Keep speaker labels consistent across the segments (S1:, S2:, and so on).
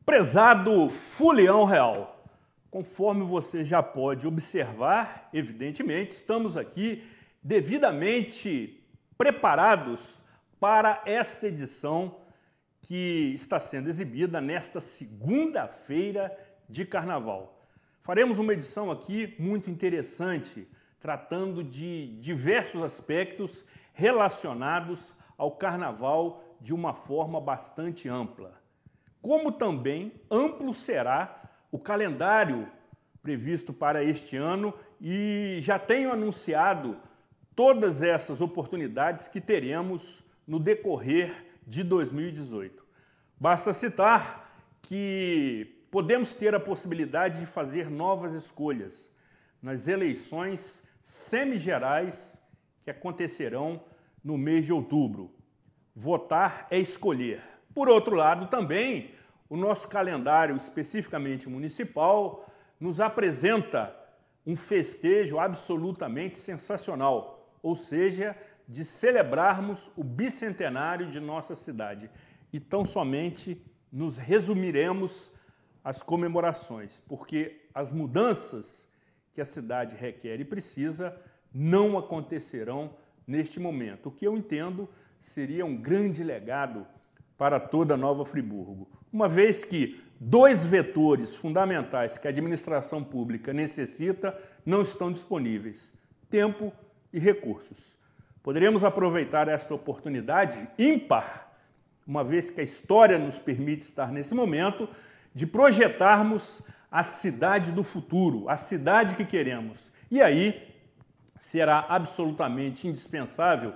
S1: Prezado Fulião Real, conforme você já pode observar, evidentemente, estamos aqui devidamente preparados para esta edição que está sendo exibida nesta segunda-feira de Carnaval. Faremos uma edição aqui muito interessante, tratando de diversos aspectos relacionados ao Carnaval de uma forma bastante ampla. Como também amplo será o calendário previsto para este ano e já tenho anunciado todas essas oportunidades que teremos no decorrer de 2018. Basta citar que podemos ter a possibilidade de fazer novas escolhas nas eleições semigerais que acontecerão no mês de outubro. Votar é escolher. Por outro lado, também, o nosso calendário, especificamente municipal, nos apresenta um festejo absolutamente sensacional, ou seja, de celebrarmos o bicentenário de nossa cidade. E tão somente nos resumiremos às comemorações, porque as mudanças que a cidade requer e precisa não acontecerão neste momento. O que eu entendo seria um grande legado para toda Nova Friburgo, uma vez que dois vetores fundamentais que a administração pública necessita não estão disponíveis: tempo e recursos. Poderíamos aproveitar esta oportunidade ímpar, uma vez que a história nos permite estar nesse momento, de projetarmos a cidade do futuro, a cidade que queremos. E aí será absolutamente indispensável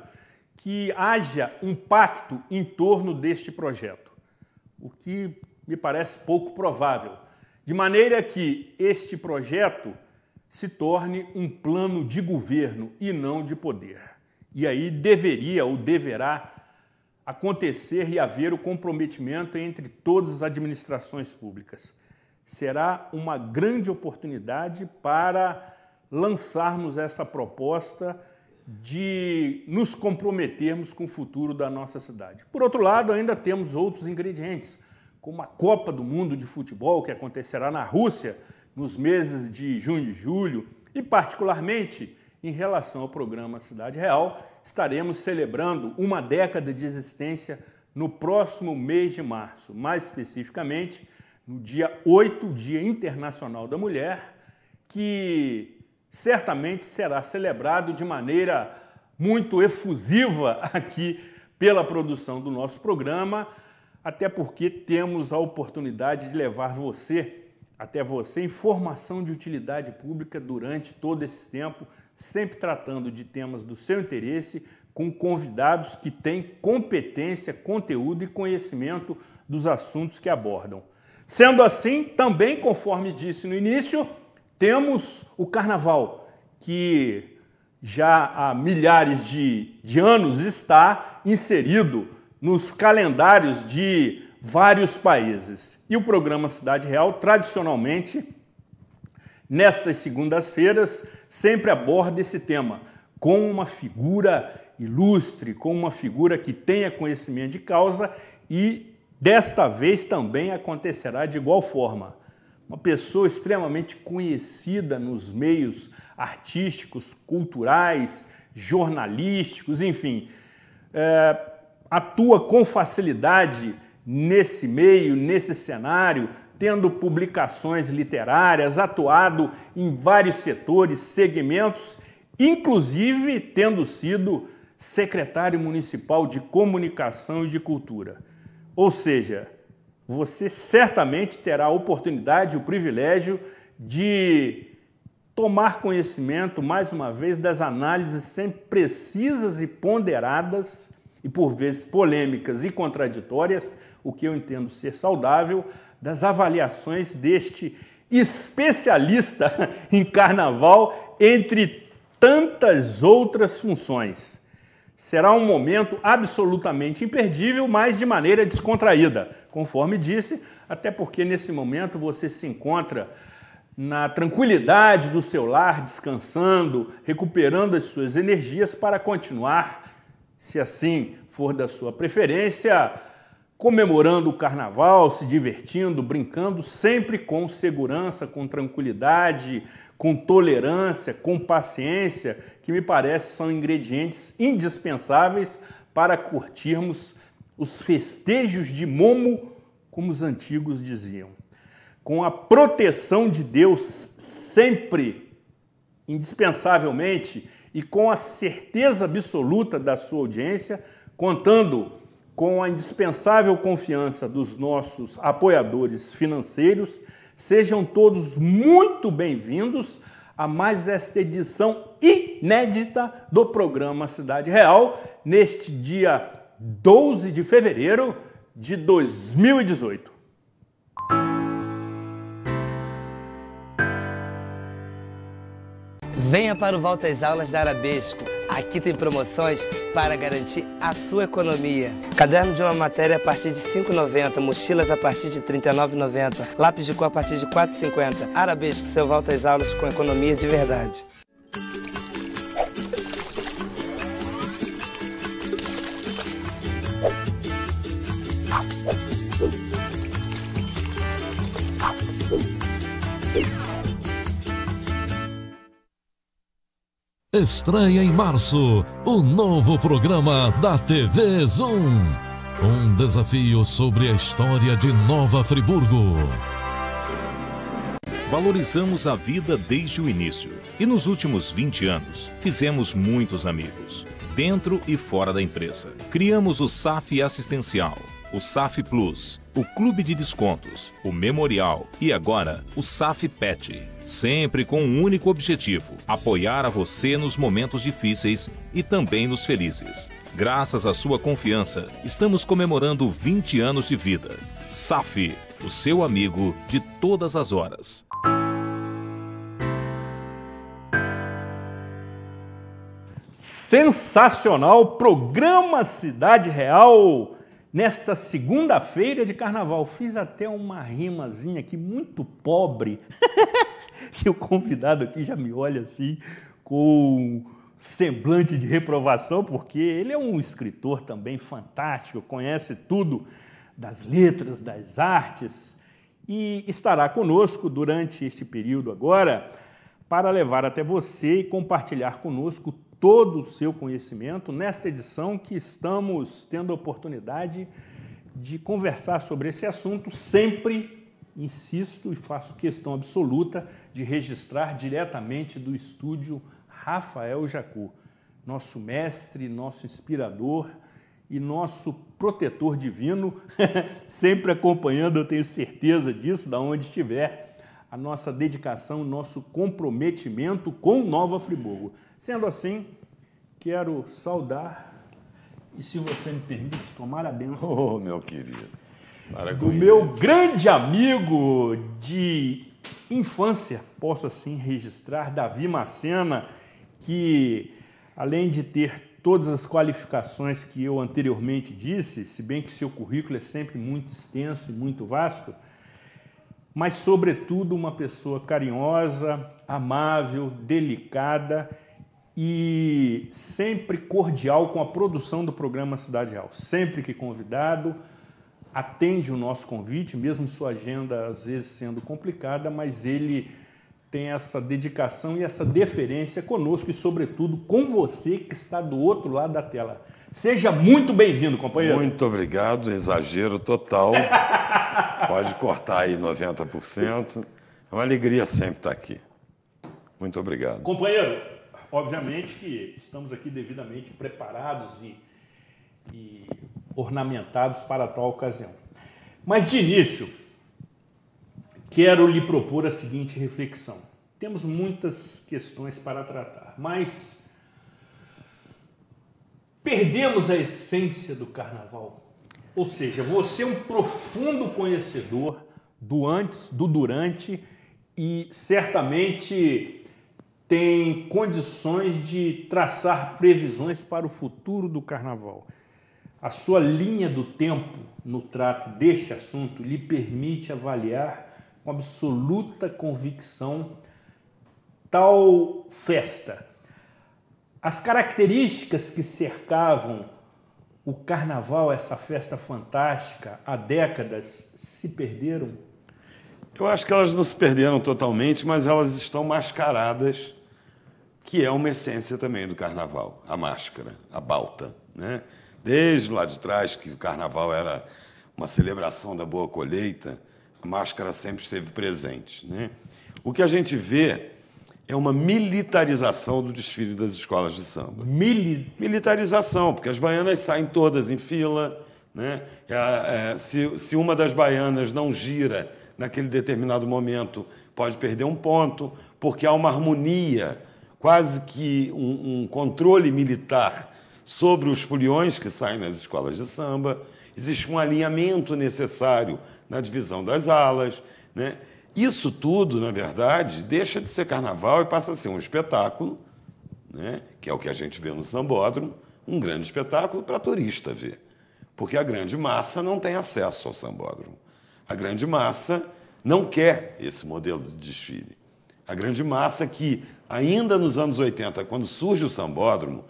S1: que haja um pacto em torno deste projeto, o que me parece pouco provável, de maneira que este projeto se torne um plano de governo e não de poder. E aí deveria ou deverá acontecer e haver o comprometimento entre todas as administrações públicas. Será uma grande oportunidade para lançarmos essa proposta de nos comprometermos com o futuro da nossa cidade. Por outro lado, ainda temos outros ingredientes, como a Copa do Mundo de Futebol, que acontecerá na Rússia nos meses de junho e julho, e particularmente em relação ao programa Cidade Real, estaremos celebrando uma década de existência no próximo mês de março, mais especificamente no dia 8, Dia Internacional da Mulher, que certamente será celebrado de maneira muito efusiva aqui pela produção do nosso programa, até porque temos a oportunidade de levar até você informação de utilidade pública durante todo esse tempo, sempre tratando de temas do seu interesse, com convidados que têm competência, conteúdo e conhecimento dos assuntos que abordam. Sendo assim, também, conforme disse no início, temos o Carnaval, que já há milhares de anos está inserido nos calendários de vários países. E o programa Cidade Real, tradicionalmente, nestas segundas-feiras, sempre aborda esse tema com uma figura ilustre, com uma figura que tenha conhecimento de causa, e desta vez também acontecerá de igual forma. Uma pessoa extremamente conhecida nos meios artísticos, culturais, jornalísticos, enfim, atua com facilidade nesse meio, nesse cenário, tendo publicações literárias, atuado em vários setores, segmentos, inclusive tendo sido secretário municipal de Comunicação e de Cultura. Ou seja, você certamente terá a oportunidade, o privilégio de tomar conhecimento, mais uma vez, das análises sempre precisas e ponderadas, e por vezes polêmicas e contraditórias, o que eu entendo ser saudável, das avaliações deste especialista em carnaval, entre tantas outras funções. Será um momento absolutamente imperdível, mas de maneira descontraída, conforme disse, até porque nesse momento você se encontra na tranquilidade do seu lar, descansando, recuperando as suas energias para continuar, se assim for da sua preferência, comemorando o carnaval, se divertindo, brincando, sempre com segurança, com tranquilidade, com tolerância, com paciência, que me parece são ingredientes indispensáveis para curtirmos os festejos de Momo, como os antigos diziam. Com a proteção de Deus sempre, indispensavelmente, e com a certeza absoluta da sua audiência, contando com a indispensável confiança dos nossos apoiadores financeiros, sejam todos muito bem-vindos a mais esta edição inédita do programa Cidade Real, neste dia 12 de fevereiro de 2018.
S2: Venha para o Volta às Aulas da Arabesco. Aqui tem promoções para garantir a sua economia. Caderno de uma matéria a partir de R$ 5,90, mochilas a partir de R$ 39,90, lápis de cor a partir de R$ 4,50. Arabesco, seu Volta às Aulas com economia de verdade.
S3: Estreia em março o novo programa da TV Zoom. Um desafio sobre a história de Nova Friburgo.
S4: Valorizamos a vida desde o início e nos últimos 20 anos fizemos muitos amigos, dentro e fora da empresa. Criamos o SAF Assistencial, o SAF Plus, o Clube de Descontos, o Memorial e agora o SAF Pet. Sempre com um único objetivo: apoiar a você nos momentos difíceis e também nos felizes. Graças à sua confiança, estamos comemorando 20 anos de vida. SAF, o seu amigo de todas as horas.
S1: Sensacional programa Cidade Real nesta segunda-feira de carnaval. Fiz até uma rimazinha aqui muito pobre, que o convidado aqui já me olha assim com semblante de reprovação, porque ele é um escritor também fantástico, conhece tudo das letras, das artes, e estará conosco durante este período agora para levar até você e compartilhar conosco todo o seu conhecimento nesta edição que estamos tendo a oportunidade de conversar sobre esse assunto, sempre, insisto e faço questão absoluta de registrar diretamente do estúdio Rafael Jacu, nosso mestre, nosso inspirador e nosso protetor divino, sempre acompanhando, eu tenho certeza disso, da onde estiver, a nossa dedicação, o nosso comprometimento com Nova Friburgo. Sendo assim, quero saudar e, se você me permite, tomar a bênção
S5: meu querido,
S1: do meu grande amigo de infância, posso assim registrar, Davi Macena, que além de ter todas as qualificações que eu anteriormente disse, se bem que seu currículo é sempre muito extenso e muito vasto, mas sobretudo uma pessoa carinhosa, amável, delicada e sempre cordial com a produção do programa Cidade Real. Sempre que convidado, atende o nosso convite, mesmo sua agenda às vezes sendo complicada, mas ele tem essa dedicação e essa deferência conosco e, sobretudo, com você que está do outro lado da tela. Seja muito bem-vindo, companheiro.
S5: Muito obrigado, exagero total. Pode cortar aí 90%. É uma alegria sempre estar aqui. Muito obrigado.
S1: Companheiro, obviamente que estamos aqui devidamente preparados e ornamentados para tal ocasião. Mas, de início, quero lhe propor a seguinte reflexão. Temos muitas questões para tratar, mas perdemos a essência do carnaval. Ou seja, você é um profundo conhecedor do antes, do durante e certamente tem condições de traçar previsões para o futuro do carnaval. A sua linha do tempo no trato deste assunto lhe permite avaliar com absoluta convicção tal festa. As características que cercavam o carnaval, essa festa fantástica, há décadas, se perderam?
S5: Eu acho que elas não se perderam totalmente, mas elas estão mascaradas, que é uma essência também do carnaval, a máscara, a balta, né? Desde lá de trás, que o carnaval era uma celebração da boa colheita, a máscara sempre esteve presente, né? O que a gente vê é uma militarização do desfile das escolas de samba. Militarização, porque as baianas saem todas em fila, né? Se uma das baianas não gira naquele determinado momento, pode perder um ponto, porque há uma harmonia, quase que um controle militar sobre os foliões que saem nas escolas de samba. Existe um alinhamento necessário na divisão das alas, né? Isso tudo, na verdade, deixa de ser carnaval e passa a ser um espetáculo, né? Que é o que a gente vê no sambódromo, um grande espetáculo para turista ver. Porque a grande massa não tem acesso ao sambódromo. A grande massa não quer esse modelo de desfile. A grande massa que, ainda nos anos 80, quando surge o sambódromo,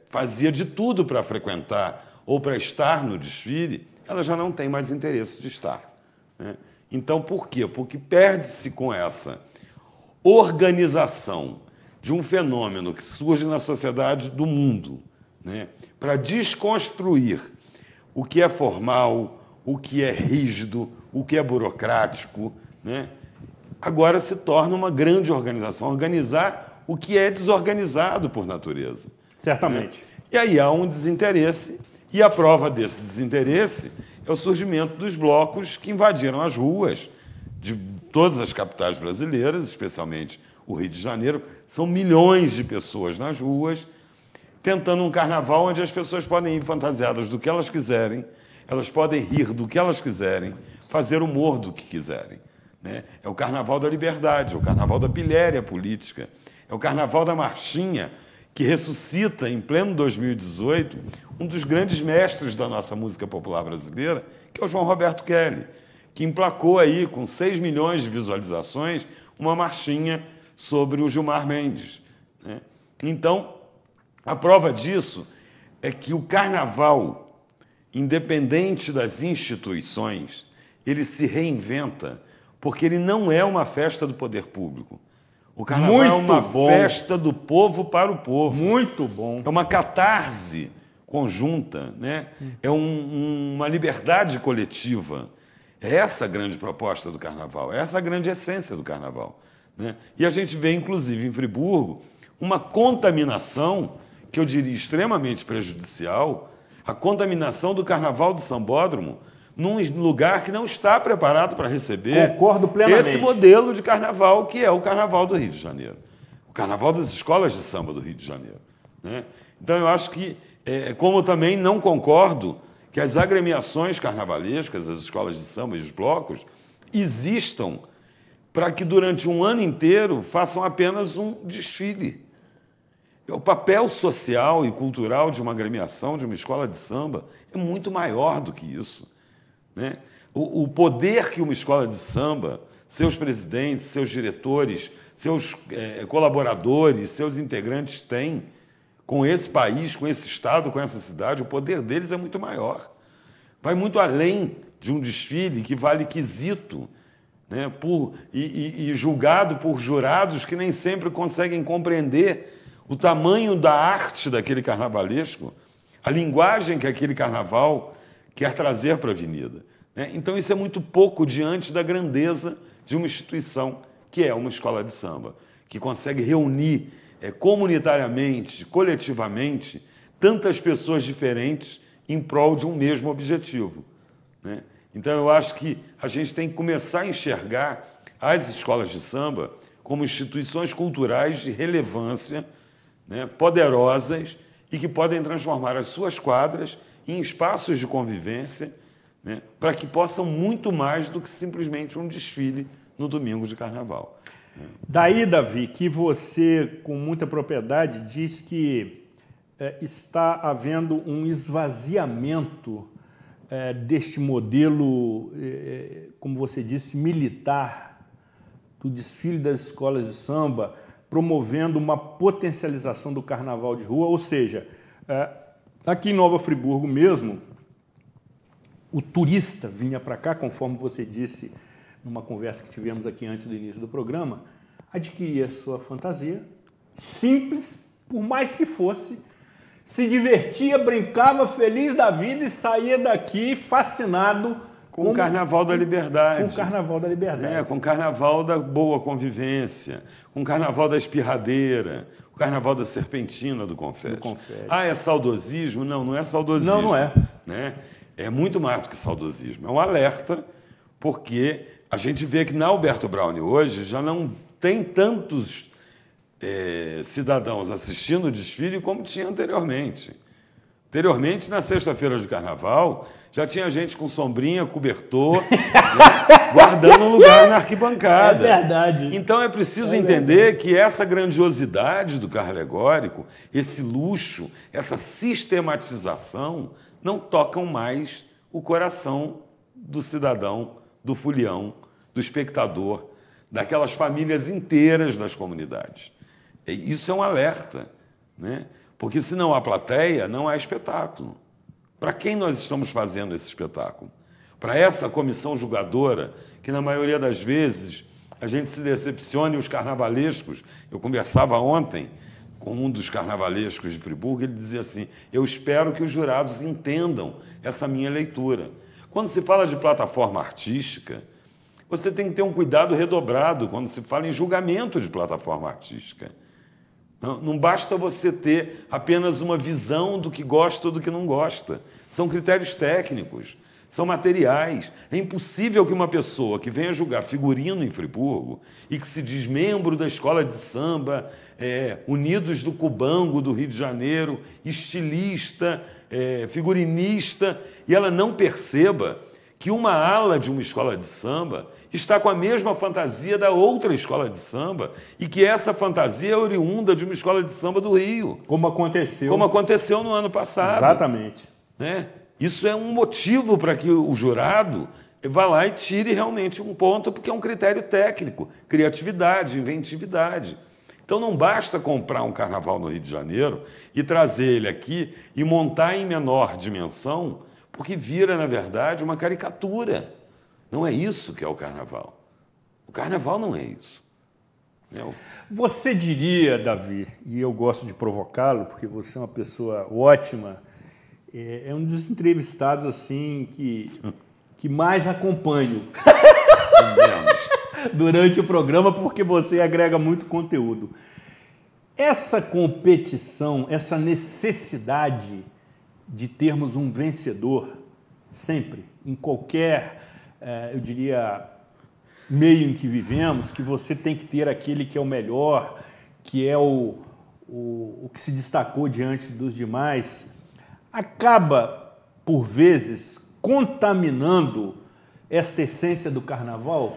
S5: fazia de tudo para frequentar ou para estar no desfile, ela já não tem mais interesse de estar, né? Então, por quê? Porque perde-se com essa organização de um fenômeno que surge na sociedade do mundo, né? Para desconstruir o que é formal, o que é rígido, o que é burocrático, né? Agora se torna uma grande organização, organizar o que é desorganizado por natureza.
S1: Certamente.
S5: Né? E aí há um desinteresse, e a prova desse desinteresse é o surgimento dos blocos que invadiram as ruas de todas as capitais brasileiras, especialmente o Rio de Janeiro. São milhões de pessoas nas ruas, tentando um carnaval onde as pessoas podem ir fantasiadas do que elas quiserem, elas podem rir do que elas quiserem, fazer humor do que quiserem, né? É o carnaval da liberdade, é o carnaval da pilhéria política, é o carnaval da marchinha, que ressuscita, em pleno 2018, um dos grandes mestres da nossa música popular brasileira, que é o João Roberto Kelly, que emplacou aí, com 6 milhões de visualizações, uma marchinha sobre o Gilmar Mendes, né? Então, a prova disso é que o carnaval, independente das instituições, ele se reinventa, porque ele não é uma festa do poder público. O carnaval é uma festa do povo para o povo.
S1: Muito bom.
S5: É uma catarse conjunta, né? É uma liberdade coletiva. É essa a grande proposta do carnaval, é essa a grande essência do carnaval, né? E a gente vê, inclusive, em Friburgo, uma contaminação, que eu diria extremamente prejudicial, a contaminação do carnaval do sambódromo, num lugar que não está preparado para receber
S1: Concordo plenamente.
S5: Esse modelo de carnaval, que é o carnaval do Rio de Janeiro. O carnaval das escolas de samba do Rio de Janeiro, né? Então, eu acho que, como também não concordo que as agremiações carnavalescas, as escolas de samba e os blocos, existam para que, durante um ano inteiro, façam apenas um desfile. O papel social e cultural de uma agremiação, de uma escola de samba, é muito maior do que isso, né? O poder que uma escola de samba, seus presidentes, seus diretores, seus colaboradores, seus integrantes têm com esse país, com esse estado, com essa cidade, o poder deles é muito maior. Vai muito além de um desfile que vale quesito, né? E julgado por jurados que nem sempre conseguem compreender o tamanho da arte daquele carnavalesco, a linguagem que aquele carnaval quer trazer para a avenida, né? Então, isso é muito pouco diante da grandeza de uma instituição, que é uma escola de samba, que consegue reunir comunitariamente, coletivamente, tantas pessoas diferentes em prol de um mesmo objetivo, né? Então, eu acho que a gente tem que começar a enxergar as escolas de samba como instituições culturais de relevância, né, poderosas, e que podem transformar as suas quadras em espaços de convivência, né, para que possam muito mais do que simplesmente um desfile no domingo de carnaval.
S1: Daí, Davi, que você, com muita propriedade, diz que está havendo um esvaziamento deste modelo, como você disse, militar, do desfile das escolas de samba, promovendo uma potencialização do carnaval de rua, ou seja, aqui em Nova Friburgo mesmo, o turista vinha para cá, conforme você disse numa conversa que tivemos aqui antes do início do programa, adquiria sua fantasia, simples, por mais que fosse, se divertia, brincava, feliz da vida e saía daqui fascinado
S5: com o Carnaval da Liberdade.
S1: Com o Carnaval da Liberdade.
S5: Com o Carnaval da boa convivência, com o Carnaval da espirradeira, o Carnaval da serpentina do confete. É saudosismo? Não, não é saudosismo.
S1: Não é.
S5: Né? É muito mais do que saudosismo. É um alerta, porque a gente vê que na Alberto Browne hoje já não tem tantos cidadãos assistindo o desfile como tinha anteriormente. Anteriormente, na sexta-feira de carnaval, já tinha gente com sombrinha, cobertor, né, guardando um lugar na arquibancada.
S1: É verdade.
S5: Então é preciso entender que essa grandiosidade do carro alegórico, esse luxo, essa sistematização, não tocam mais o coração do cidadão, do folião, do espectador, daquelas famílias inteiras das comunidades. Isso é um alerta, né? Porque se não há plateia, não há espetáculo. Para quem nós estamos fazendo esse espetáculo? Para essa comissão julgadora, que na maioria das vezes a gente se decepciona e os carnavalescos. Eu conversava ontem com um dos carnavalescos de Friburgo, ele dizia assim, eu espero que os jurados entendam essa minha leitura. Quando se fala de plataforma artística, você tem que ter um cuidado redobrado quando se fala em julgamento de plataforma artística. Não basta você ter apenas uma visão do que gosta ou do que não gosta. São critérios técnicos, são materiais. É impossível que uma pessoa que venha julgar figurino em Friburgo e que se diz membro da escola de samba, Unidos do Cubango do Rio de Janeiro, estilista, figurinista, e ela não perceba que uma ala de uma escola de samba está com a mesma fantasia da outra escola de samba e que essa fantasia é oriunda de uma escola de samba do Rio.
S1: Como aconteceu.
S5: Como aconteceu no ano passado.
S1: Exatamente.
S5: Né? Isso é um motivo para que o jurado vá lá e tire realmente um ponto, porque é um critério técnico, criatividade, inventividade. Então não basta comprar um carnaval no Rio de Janeiro e trazer ele aqui e montar em menor dimensão, porque vira, na verdade, uma caricatura. Não é isso que é o carnaval. O carnaval não é isso.
S1: Você diria, Davi, e eu gosto de provocá-lo, porque você é uma pessoa ótima, é um dos entrevistados assim que mais acompanho durante o programa, porque você agrega muito conteúdo. Essa competição, essa necessidade de termos um vencedor, sempre, em qualquer, eu diria, meio em que vivemos, que você tem que ter aquele que é o melhor, que é o que se destacou diante dos demais, acaba, por vezes, contaminando esta essência do carnaval?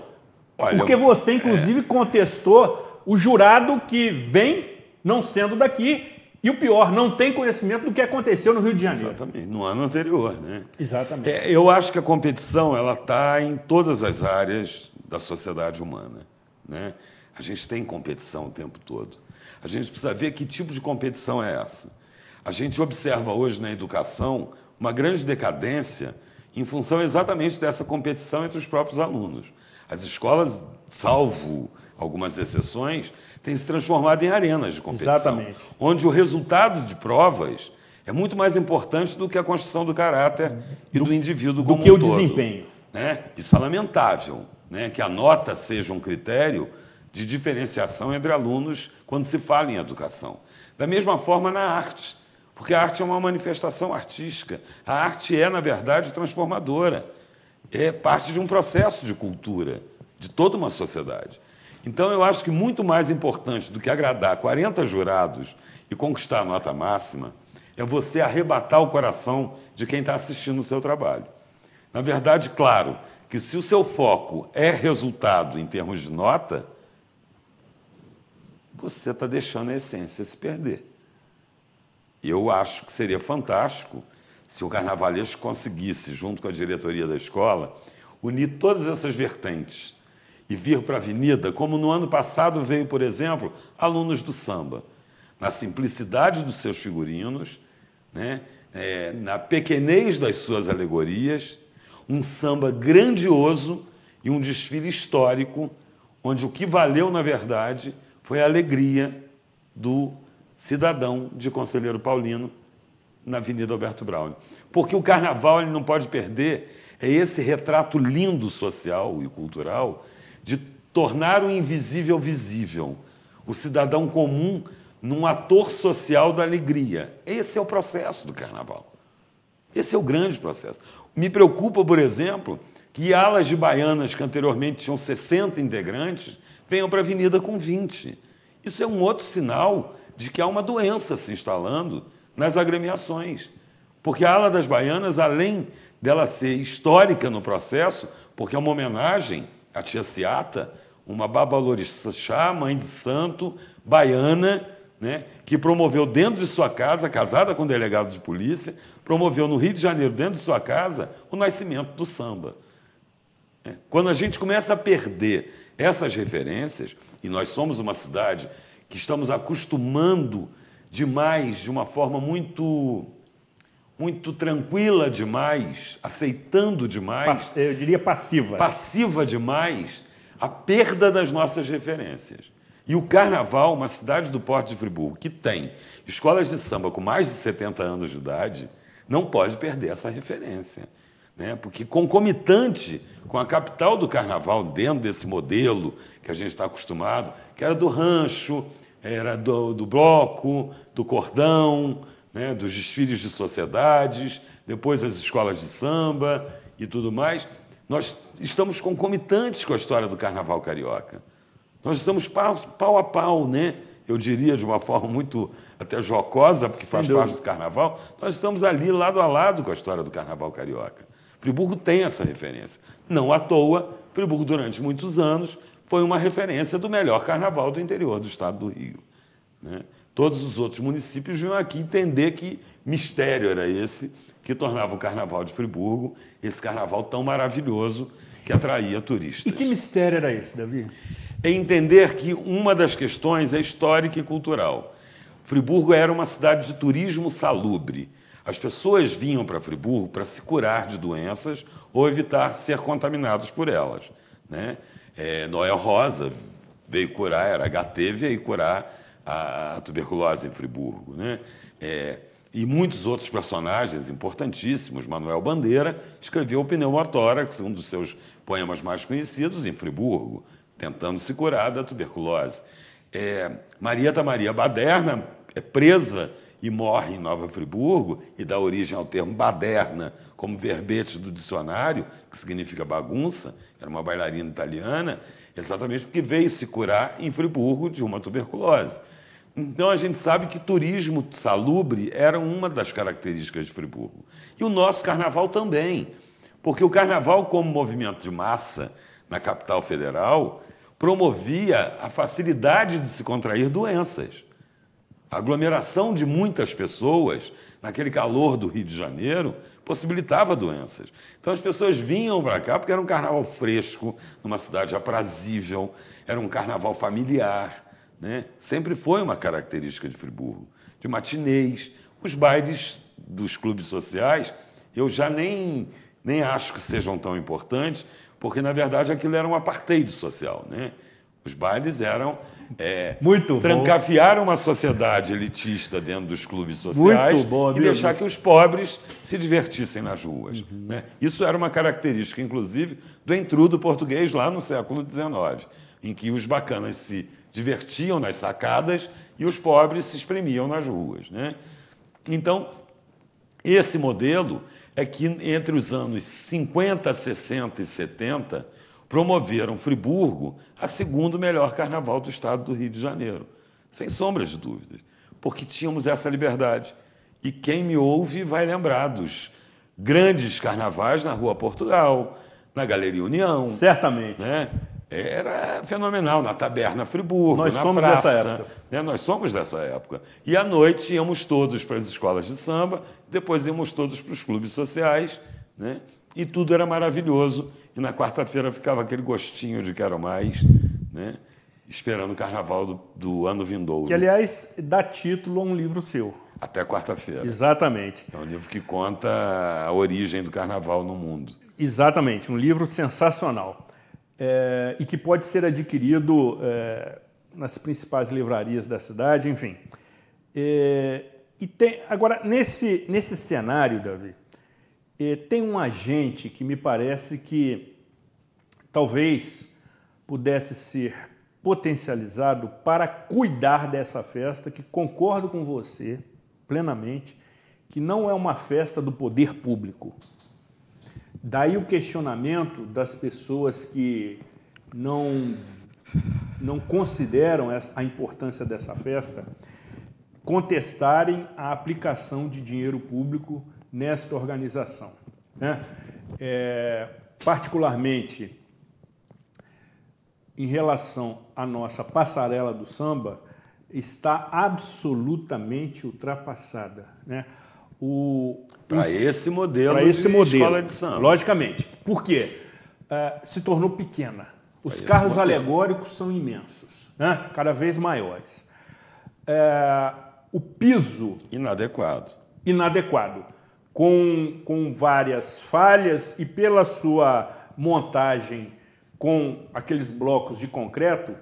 S1: Olha, porque você, inclusive, contestou o jurado que vem não sendo daqui e, o pior, não tem conhecimento do que aconteceu no Rio de Janeiro.
S5: Exatamente, no ano anterior, né?
S1: Exatamente.
S5: Eu acho que a competição ela está em todas as áreas da sociedade humana, né? A gente tem competição o tempo todo. A gente precisa ver que tipo de competição é essa. A gente observa hoje na educação uma grande decadência em função exatamente dessa competição entre os próprios alunos. As escolas, salvo algumas exceções, têm se transformado em arenas de competição.
S1: Exatamente.
S5: Onde o resultado de provas é muito mais importante do que a construção do caráter e do indivíduo como um todo.
S1: Do que o desempenho.
S5: Né? Isso é lamentável, né? Que a nota seja um critério de diferenciação entre alunos quando se fala em educação. Da mesma forma na arte, porque a arte é uma manifestação artística. A arte é, na verdade, transformadora. É parte de um processo de cultura de toda uma sociedade. Então, eu acho que muito mais importante do que agradar 40 jurados e conquistar a nota máxima é você arrebatar o coração de quem está assistindo o seu trabalho. Na verdade, claro, que se o seu foco é resultado em termos de nota, você está deixando a essência se perder. Eu acho que seria fantástico se o carnavalesco conseguisse, junto com a diretoria da escola, unir todas essas vertentes e vir para a avenida, como no ano passado veio, por exemplo, alunos do samba, na simplicidade dos seus figurinos, né? Na pequenez das suas alegorias, um samba grandioso e um desfile histórico, onde o que valeu, na verdade, foi a alegria do cidadão de Conselheiro Paulino na Avenida Alberto Braune. Porque o carnaval ele não pode perder esse retrato lindo social e cultural de tornar o invisível visível, o cidadão comum num ator social da alegria. Esse é o processo do carnaval. Esse é o grande processo. Me preocupa, por exemplo, que alas de baianas que anteriormente tinham 60 integrantes venham para a avenida com 20. Isso é um outro sinal de que há uma doença se instalando nas agremiações. Porque a ala das baianas, além dela ser histórica no processo, porque é uma homenagem à tia Ciata, uma babalorixá, mãe de santo, baiana, né, que promoveu dentro de sua casa, casada com um delegado de polícia, promoveu no Rio de Janeiro, dentro de sua casa, o nascimento do samba. Quando a gente começa a perder essas referências, e nós somos uma cidade que estamos acostumando demais, de uma forma muito tranquila demais, aceitando demais...
S1: Eu diria passiva.
S5: Passiva demais, a perda das nossas referências. E o Carnaval, uma cidade do Porto de Friburgo, que tem escolas de samba com mais de 70 anos de idade, não pode perder essa referência. Né? Porque concomitante com a capital do Carnaval, dentro desse modelo que a gente está acostumado, que era do rancho, era do bloco, do cordão, né? Dos desfiles de sociedades, depois as escolas de samba e tudo mais, nós estamos concomitantes com a história do Carnaval carioca. Nós estamos pau a pau, né? Eu diria de uma forma muito até jocosa, porque faz parte do Carnaval, nós estamos ali lado a lado com a história do Carnaval carioca. Friburgo tem essa referência. Não à toa, Friburgo, durante muitos anos, foi uma referência do melhor carnaval do interior do estado do Rio. Né? Todos os outros municípios vinham aqui entender que mistério era esse que tornava o Carnaval de Friburgo esse carnaval tão maravilhoso que atraía turistas.
S1: E que mistério era esse, Davi?
S5: É entender que uma das questões é histórica e cultural. Friburgo era uma cidade de turismo salubre. As pessoas vinham para Friburgo para se curar de doenças ou evitar ser contaminados por elas. Né? Noel Rosa veio curar, era HT, veio curar a tuberculose em Friburgo. Né? E muitos outros personagens importantíssimos. Manuel Bandeira escreveu o Pneumotórax, um dos seus poemas mais conhecidos, em Friburgo, tentando se curar da tuberculose. Marieta Maria Baderna é presa e morre em Nova Friburgo, e dá origem ao termo baderna, como verbete do dicionário, que significa bagunça, era uma bailarina italiana, exatamente porque veio se curar em Friburgo de uma tuberculose. Então, a gente sabe que turismo salubre era uma das características de Friburgo. E o nosso carnaval também, porque o carnaval, como movimento de massa na capital federal, promovia a facilidade de se contrair doenças. A aglomeração de muitas pessoas, naquele calor do Rio de Janeiro, possibilitava doenças. Então, as pessoas vinham para cá porque era um carnaval fresco, numa cidade aprazível, era um carnaval familiar. Né? Sempre foi uma característica de Friburgo, de matinês. Os bailes dos clubes sociais, eu já nem acho que sejam tão importantes, porque, na verdade, aquilo era um apartheid social. Né? Os bailes eram... trancafiar uma sociedade elitista dentro dos clubes sociais e deixar que os pobres se divertissem nas ruas. Né? Isso era uma característica, inclusive, do entrudo português lá no século XIX, em que os bacanas se divertiam nas sacadas e os pobres se espremiam nas ruas. Né? Então, esse modelo é que, entre os anos 50, 60 e 70, promoveram Friburgo a segundo melhor carnaval do estado do Rio de Janeiro, sem sombras de dúvidas, porque tínhamos essa liberdade. E quem me ouve vai lembrar dos grandes carnavais na Rua Portugal, na Galeria União.
S1: Certamente.
S5: Né? Era fenomenal, na Taberna Friburgo,
S1: Nós
S5: na
S1: somos
S5: praça.
S1: dessa época.
S5: Né? Nós somos dessa época. E à noite íamos todos para as escolas de samba, depois íamos todos para os clubes sociais, né? E tudo era maravilhoso. E na quarta-feira ficava aquele gostinho de quero mais, né? Esperando o carnaval do ano vindouro.
S1: Que, aliás, dá título a um livro seu.
S5: Até quarta-feira.
S1: Exatamente.
S5: É um livro que conta a origem do carnaval no mundo.
S1: Exatamente, um livro sensacional. E que pode ser adquirido nas principais livrarias da cidade, enfim. Agora, nesse cenário, Davi, tem um agente que me parece que talvez pudesse ser potencializado para cuidar dessa festa, que concordo com você plenamente, que não é uma festa do poder público. Daí o questionamento das pessoas que não consideram a importância dessa festa contestarem a aplicação de dinheiro público nesta organização, né? Particularmente em relação à nossa passarela do samba, está absolutamente ultrapassada, né?
S5: Para esse modelo
S1: de
S5: escola de samba.
S1: Logicamente. Por quê? Se tornou pequena. Os carros alegóricos são imensos, né? Cada vez maiores. O piso...
S5: Inadequado.
S1: Com várias falhas e pela sua montagem com aqueles blocos de concreto,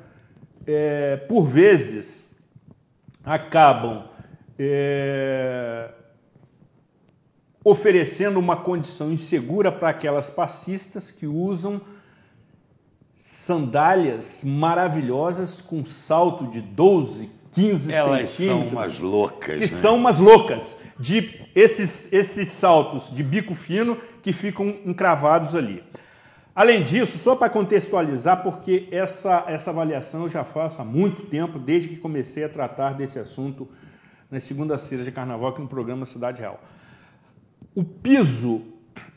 S1: por vezes acabam oferecendo uma condição insegura para aquelas passistas que usam sandálias maravilhosas com salto de 12, 15
S5: Elas
S1: centímetros.
S5: são umas loucas,
S1: que
S5: né?
S1: são umas loucas, de esses saltos de bico fino que ficam encravados ali. Além disso, só para contextualizar, porque essa avaliação eu já faço há muito tempo, desde que comecei a tratar desse assunto nas segundas-feiras de carnaval aqui no programa Cidade Real. O piso,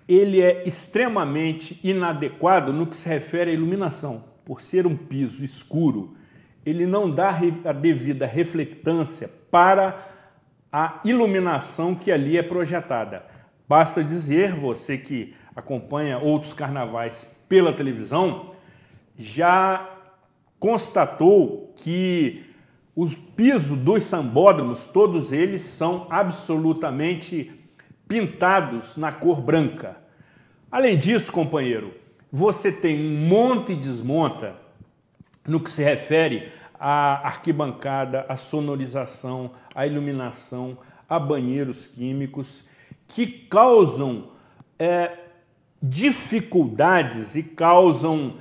S1: ele é extremamente inadequado no que se refere à iluminação. Por ser um piso escuro, ele não dá a devida reflectância para a iluminação que ali é projetada. Basta dizer, você que acompanha outros carnavais pela televisão, já constatou que os pisos dos sambódromos, todos eles são absolutamente pintados na cor branca. Além disso, companheiro, você tem um monte e desmonta no que se refere à arquibancada, à sonorização, à iluminação, a banheiros químicos, que causam dificuldades e causam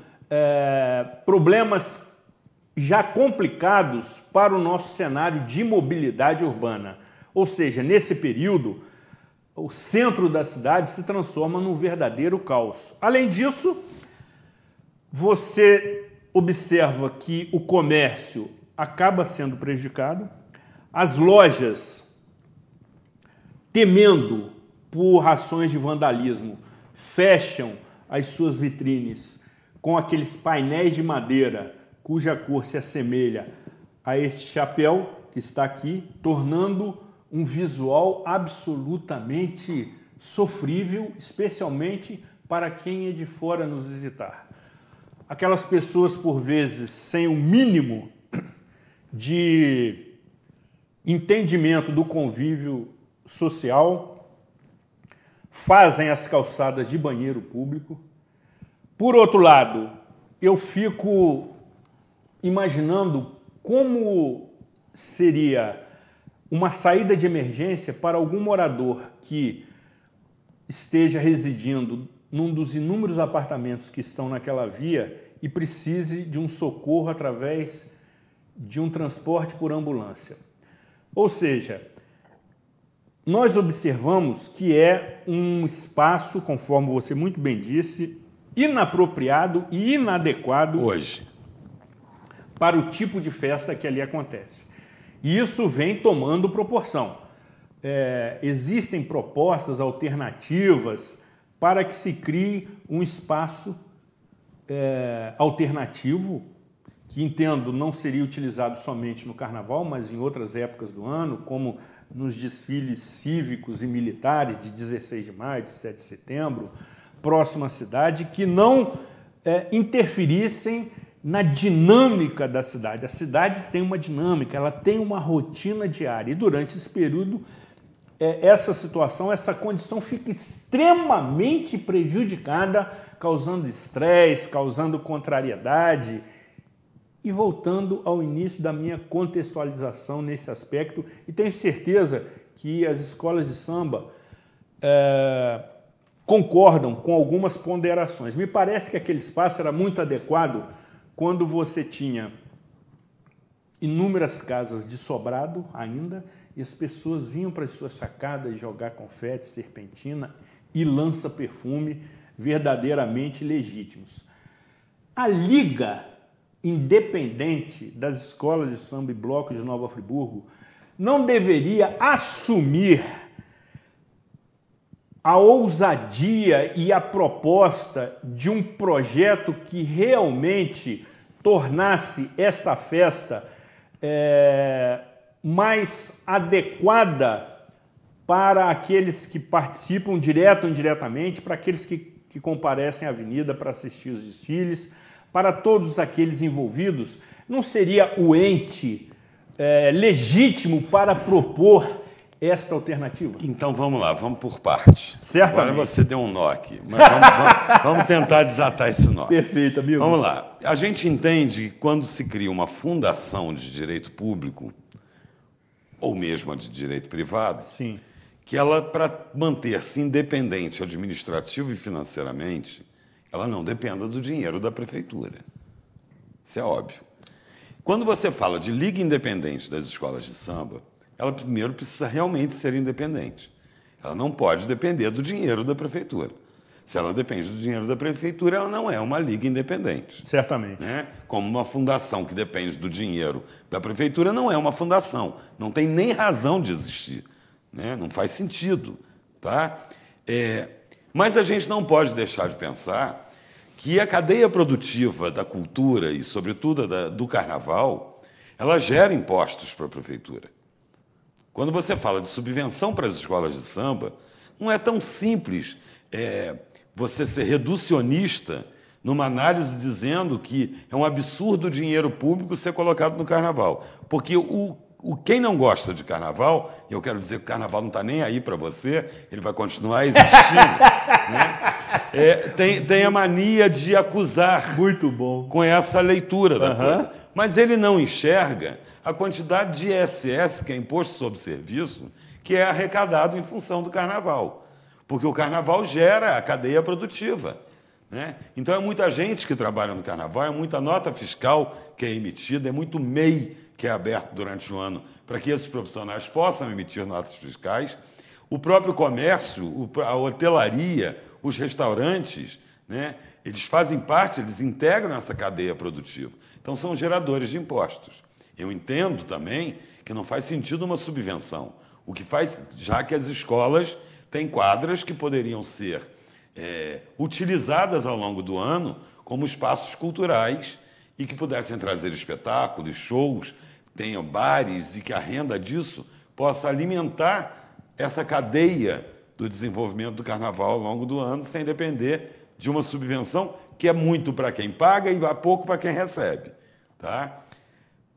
S1: problemas já complicados para o nosso cenário de mobilidade urbana. Ou seja, nesse período, o centro da cidade se transforma num verdadeiro caos. Além disso, você observa que o comércio acaba sendo prejudicado, as lojas, temendo por ações de vandalismo, fecham as suas vitrines com aqueles painéis de madeira cuja cor se assemelha a este chapéu que está aqui, tornando um visual absolutamente sofrível, especialmente para quem é de fora nos visitar. Aquelas pessoas, por vezes, sem o mínimo de entendimento do convívio social, fazem as calçadas de banheiro público. Por outro lado, eu fico imaginando como seria uma saída de emergência para algum morador que esteja residindo num dos inúmeros apartamentos que estão naquela via e precise de um socorro através de um transporte por ambulância. Ou seja, nós observamos que é um espaço, conforme você muito bem disse, inapropriado e inadequado
S5: hoje
S1: para o tipo de festa que ali acontece. E isso vem tomando proporção. Existem propostas alternativas para que se crie um espaço alternativo, que entendo não seria utilizado somente no Carnaval, mas em outras épocas do ano, como nos desfiles cívicos e militares de 16 de maio, de 7 de setembro, próximo à cidade, que não interferissem na dinâmica da cidade. A cidade tem uma dinâmica, ela tem uma rotina diária, e durante esse período, essa situação, essa condição fica extremamente prejudicada, causando estresse, causando contrariedade. E voltando ao início da minha contextualização nesse aspecto, e tenho certeza que as escolas de samba concordam com algumas ponderações. Me parece que aquele espaço era muito adequado quando você tinha inúmeras casas de sobrado ainda, e as pessoas vinham para as suas sacadas jogar confete, serpentina e lança-perfume verdadeiramente legítimos. A Liga Independente das Escolas de Samba e Bloco de Nova Friburgo não deveria assumir a ousadia e a proposta de um projeto que realmente tornasse esta festa mais adequada para aqueles que participam direto ou indiretamente, para aqueles que comparecem à avenida para assistir os desfiles, para todos aqueles envolvidos. Não seria o ente legítimo para propor esta alternativa?
S5: Então vamos lá, vamos por partes.
S1: Certamente.
S5: Agora você deu um nó aqui, mas vamos tentar desatar esse nó.
S1: Perfeito, amigo.
S5: Vamos lá. A gente entende que quando se cria uma fundação de direito público, ou mesmo a de direito privado,
S1: Sim.
S5: que ela, para manter-se independente administrativo e financeiramente, ela não dependa do dinheiro da prefeitura. Isso é óbvio. Quando você fala de Liga Independente das Escolas de Samba, ela primeiro precisa realmente ser independente. Ela não pode depender do dinheiro da prefeitura. Se ela depende do dinheiro da prefeitura, ela não é uma liga independente.
S1: Certamente.
S5: Né? Como uma fundação que depende do dinheiro da prefeitura não é uma fundação. Não tem nem razão de existir. Né? Não faz sentido. Tá? Mas a gente não pode deixar de pensar que a cadeia produtiva da cultura e, sobretudo, do carnaval, ela gera impostos para a prefeitura. Quando você fala de subvenção para as escolas de samba, não é tão simples você ser reducionista numa análise dizendo que é um absurdo o dinheiro público ser colocado no carnaval. Porque quem não gosta de carnaval, e eu quero dizer que o carnaval não está nem aí para você, ele vai continuar existindo, né? Tem a mania de acusar.
S1: Muito bom.
S5: Com essa leitura da coisa. Mas ele não enxerga a quantidade de ISS, que é Imposto sobre Serviço, que é arrecadado em função do carnaval. Porque o carnaval gera a cadeia produtiva. Né? Então, é muita gente que trabalha no carnaval, é muita nota fiscal que é emitida, é muito MEI que é aberto durante o ano para que esses profissionais possam emitir notas fiscais. O próprio comércio, a hotelaria, os restaurantes, né? Eles fazem parte, eles integram essa cadeia produtiva. Então, são geradores de impostos. Eu entendo também que não faz sentido uma subvenção. O que faz, já que as escolas têm quadras que poderiam ser utilizadas ao longo do ano como espaços culturais e que pudessem trazer espetáculos, shows, tenham bares e que a renda disso possa alimentar essa cadeia do desenvolvimento do carnaval ao longo do ano sem depender de uma subvenção que é muito para quem paga e pouco para quem recebe. Tá?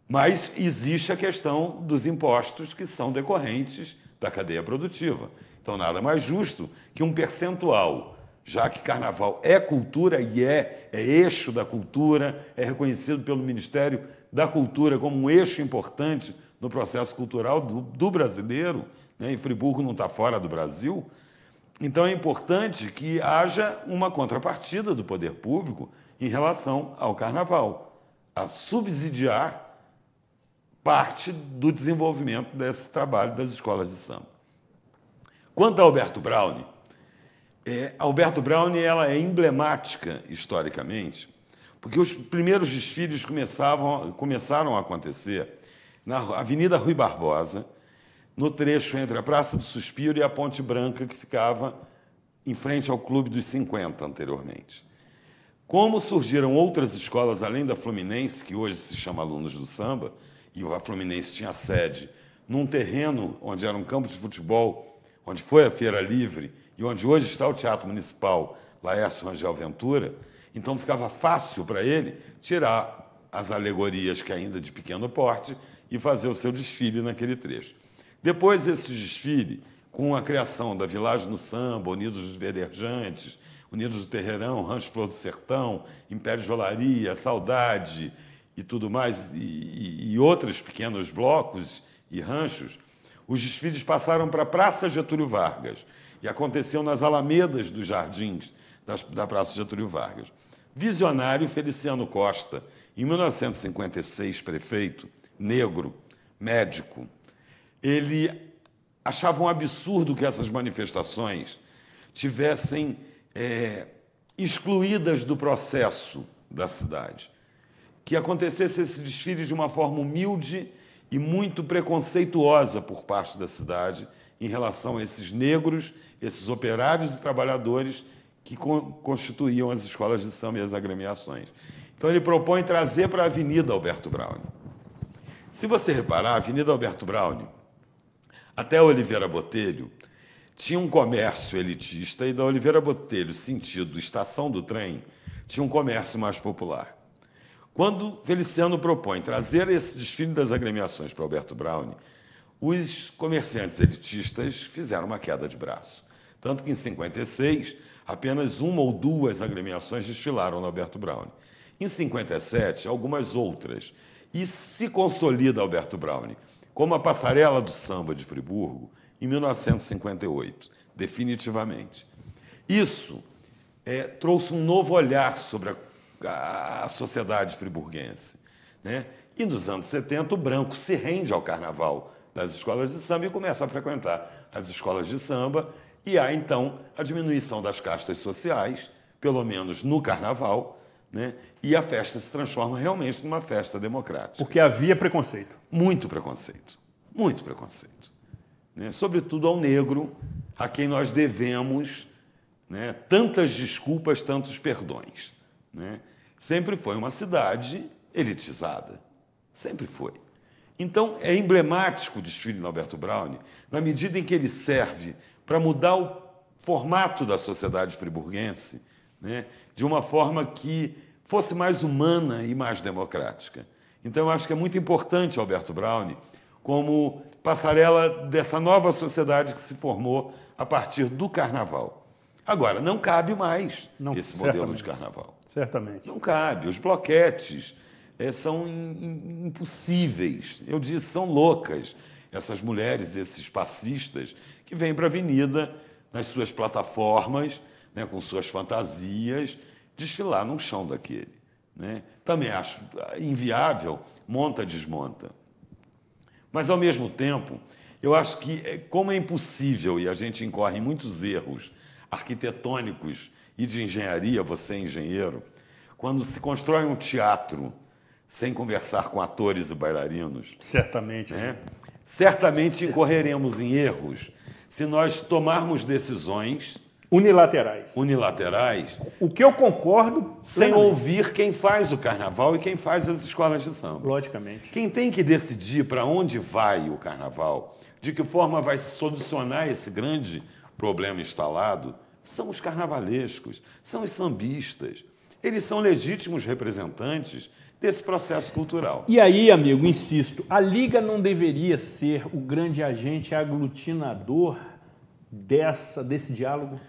S5: Mas existe a questão dos impostos que são decorrentes da cadeia produtiva. Então, nada mais justo que um percentual, já que carnaval é cultura e é eixo da cultura, é reconhecido pelo Ministério da Cultura como um eixo importante no processo cultural do brasileiro, né? E Friburgo não está fora do Brasil. Então, é importante que haja uma contrapartida do poder público em relação ao carnaval, a subsidiar parte do desenvolvimento desse trabalho das escolas de samba. Quanto a Alberto Browne, Alberto Browne ela é emblemática historicamente, porque os primeiros desfiles começaram a acontecer na Avenida Rui Barbosa, no trecho entre a Praça do Suspiro e a Ponte Branca, que ficava em frente ao Clube dos 50 anteriormente. Como surgiram outras escolas além da Fluminense, que hoje se chama Alunos do Samba, e a Fluminense tinha sede num terreno onde era um campo de futebol, onde foi a Feira Livre e onde hoje está o Teatro Municipal Laércio Rangel Ventura, então ficava fácil para ele tirar as alegorias que ainda de pequeno porte e fazer o seu desfile naquele trecho. Depois, esse desfile, com a criação da Village no Samba, Unidos dos Verdejantes, Unidos do Terreirão, Rancho Flor do Sertão, Império de Olaria, Saudade e tudo mais, e outros pequenos blocos e ranchos, os desfiles passaram para a Praça Getúlio Vargas e aconteciam nas alamedas dos jardins da Praça Getúlio Vargas. Visionário Feliciano Costa, em 1956, prefeito, negro, médico, ele achava um absurdo que essas manifestações tivessem excluídas do processo da cidade, que acontecesse esse desfile de uma forma humilde e muito preconceituosa por parte da cidade em relação a esses negros, esses operários e trabalhadores que constituíam as escolas de samba e as agremiações. Então, ele propõe trazer para a Avenida Alberto Browne. Se você reparar, a Avenida Alberto Browne, até a Oliveira Botelho, tinha um comércio elitista e da Oliveira Botelho, sentido Estação do Trem, tinha um comércio mais popular. Quando Feliciano propõe trazer esse desfile das agremiações para Alberto Browne, os comerciantes elitistas fizeram uma queda de braço. Tanto que, em 56, apenas uma ou duas agremiações desfilaram no Alberto Browne. Em 57, algumas outras. E se consolida Alberto Browne como a passarela do samba de Friburgo em 1958, definitivamente. Isso trouxe um novo olhar sobre a sociedade friburguense, né? E nos anos 70, o branco se rende ao carnaval das escolas de samba e começa a frequentar as escolas de samba, e há, então, a diminuição das castas sociais, pelo menos no carnaval, né? E a festa se transforma realmente numa festa democrática.
S1: Porque havia preconceito.
S5: Muito preconceito. Muito preconceito. Né? Sobretudo ao negro, a quem nós devemos, né, tantas desculpas, tantos perdões. Né? Sempre foi uma cidade elitizada. Sempre foi. Então, é emblemático o desfile do Alberto Browne, na medida em que ele serve para mudar o formato da sociedade friburguense, né, de uma forma que fosse mais humana e mais democrática. Então, eu acho que é muito importante Alberto Browne como passarela dessa nova sociedade que se formou a partir do carnaval. Agora, não cabe mais esse modelo de carnaval.
S1: Certamente.
S5: Não cabe. Os bloquetes são impossíveis. Eu disse, são loucas. Essas mulheres, esses passistas, que vêm para a avenida, nas suas plataformas, né, com suas fantasias, desfilar num chão daquele. Né? Também acho inviável, monta, desmonta. Mas, ao mesmo tempo, eu acho que, como é impossível, e a gente incorre em muitos erros arquitetônicos e de engenharia, você é engenheiro, quando se constrói um teatro sem conversar com atores e bailarinos.
S1: Certamente.
S5: Né? Certamente incorreremos em erros se nós tomarmos decisões
S1: unilaterais.
S5: O
S1: que eu concordo
S5: sem ouvir quem faz o carnaval e quem faz as escolas de samba.
S1: Logicamente.
S5: Quem tem que decidir para onde vai o carnaval, de que forma vai se solucionar esse grande problema instalado, são os carnavalescos, são os sambistas. Eles são legítimos representantes desse processo cultural.
S1: E aí, amigo, insisto, a Liga não deveria ser o grande agente aglutinador desse diálogo?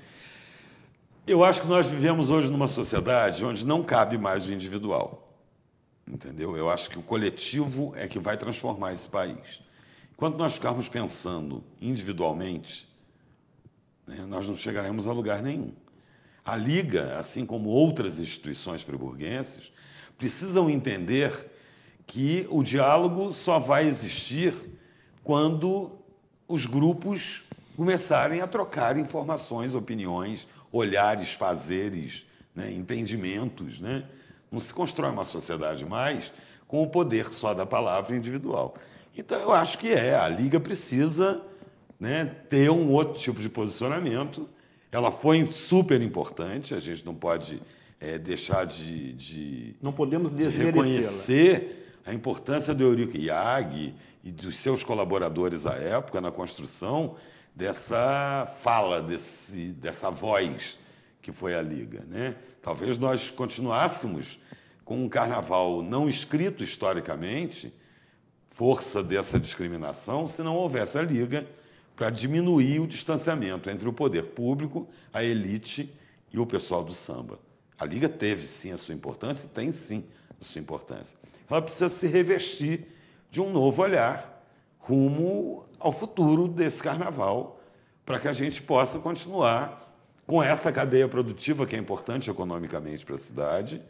S5: Eu acho que nós vivemos hoje numa sociedade onde não cabe mais o individual. Entendeu? Eu acho que o coletivo é que vai transformar esse país. Enquanto nós ficarmos pensando individualmente, né, nós não chegaremos a lugar nenhum. A Liga, assim como outras instituições friburguenses, precisam entender que o diálogo só vai existir quando os grupos começarem a trocar informações, opiniões, olhares, fazeres, né, entendimentos. Né? Não se constrói uma sociedade mais com o poder só da palavra individual. Então, eu acho que a Liga precisa, né, ter um outro tipo de posicionamento, Ela foi super importante, a gente não pode deixar
S1: não podemos
S5: de
S1: desmerecê-la.
S5: reconhecer a importância do Eurico Iag e dos seus colaboradores à época na construção dessa fala, dessa voz que foi a Liga, né? Talvez nós continuássemos com um carnaval não escrito historicamente, força dessa discriminação, se não houvesse a Liga para diminuir o distanciamento entre o poder público, a elite e o pessoal do samba. A Liga teve, sim, a sua importância e tem, sim, a sua importância. Ela precisa se revestir de um novo olhar rumo ao futuro desse carnaval, para que a gente possa continuar com essa cadeia produtiva que é importante economicamente para a cidade,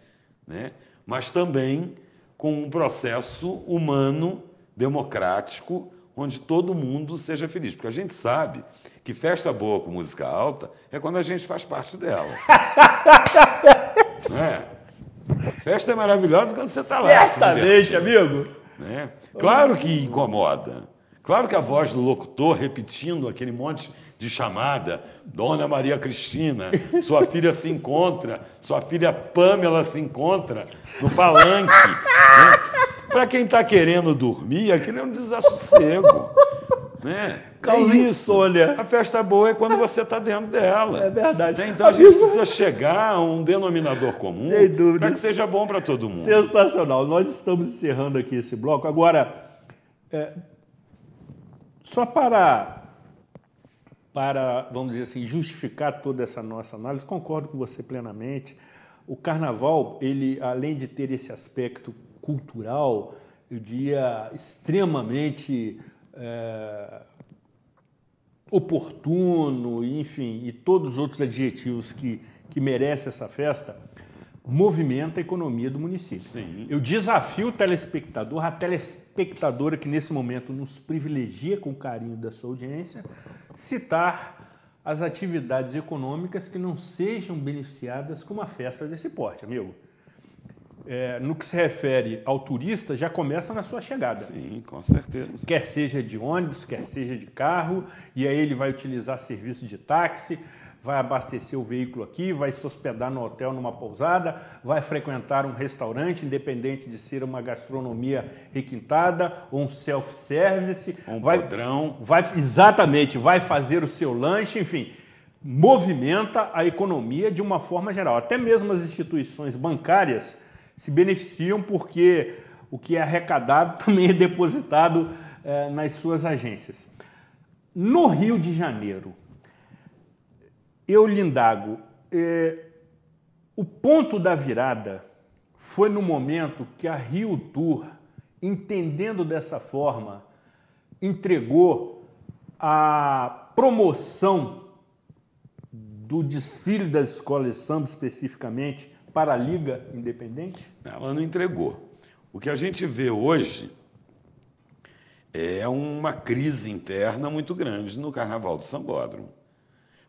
S5: né? Mas também com um processo humano, democrático, onde todo mundo seja feliz. Porque a gente sabe que festa boa com música alta é quando a gente faz parte dela. Né? Festa é maravilhosa quando você está lá.
S1: Certamente, amigo.
S5: Né? Claro que incomoda. Claro que a voz do locutor repetindo aquele monte de chamada, Dona Maria Cristina, sua filha se encontra, sua filha Pâmela se encontra no palanque. Né? Para quem está querendo dormir, aquilo é um desassossego. Né?
S1: Causa insônia.
S5: A festa boa é quando você está dentro dela.
S1: É verdade.
S5: Né? Então a gente precisa chegar a um denominador comum para que seja bom para todo mundo.
S1: Sensacional. Nós estamos encerrando aqui esse bloco. Agora, só para, vamos dizer assim, justificar toda essa nossa análise, concordo com você plenamente. O carnaval, ele, além de ter esse aspecto cultural, eu diria, extremamente oportuno, enfim, e todos os outros adjetivos que merece essa festa, movimenta a economia do município.
S5: Sim.
S1: Eu desafio o telespectador, a telespectadora que nesse momento nos privilegia com o carinho da sua audiência, citar as atividades econômicas que não sejam beneficiadas com uma festa desse porte, amigo. No que se refere ao turista, já começa na sua chegada.
S5: Sim, com certeza.
S1: Quer seja de ônibus, quer seja de carro, e aí ele vai utilizar serviço de táxi, vai abastecer o veículo aqui, vai se hospedar no hotel, numa pousada, vai frequentar um restaurante, independente de ser uma gastronomia requintada ou um self-service.
S5: Um podrão.
S1: Exatamente, vai fazer o seu lanche, enfim, movimenta a economia de uma forma geral. Até mesmo as instituições bancárias se beneficiam porque o que é arrecadado também é depositado nas suas agências. No Rio de Janeiro, eu lhe indago, o ponto da virada foi no momento que a Rio Tour, entendendo dessa forma, entregou a promoção do desfile das escolas de samba especificamente para a Liga Independente?
S5: Ela não entregou. O que a gente vê hoje é uma crise interna muito grande no Carnaval do Sambódromo.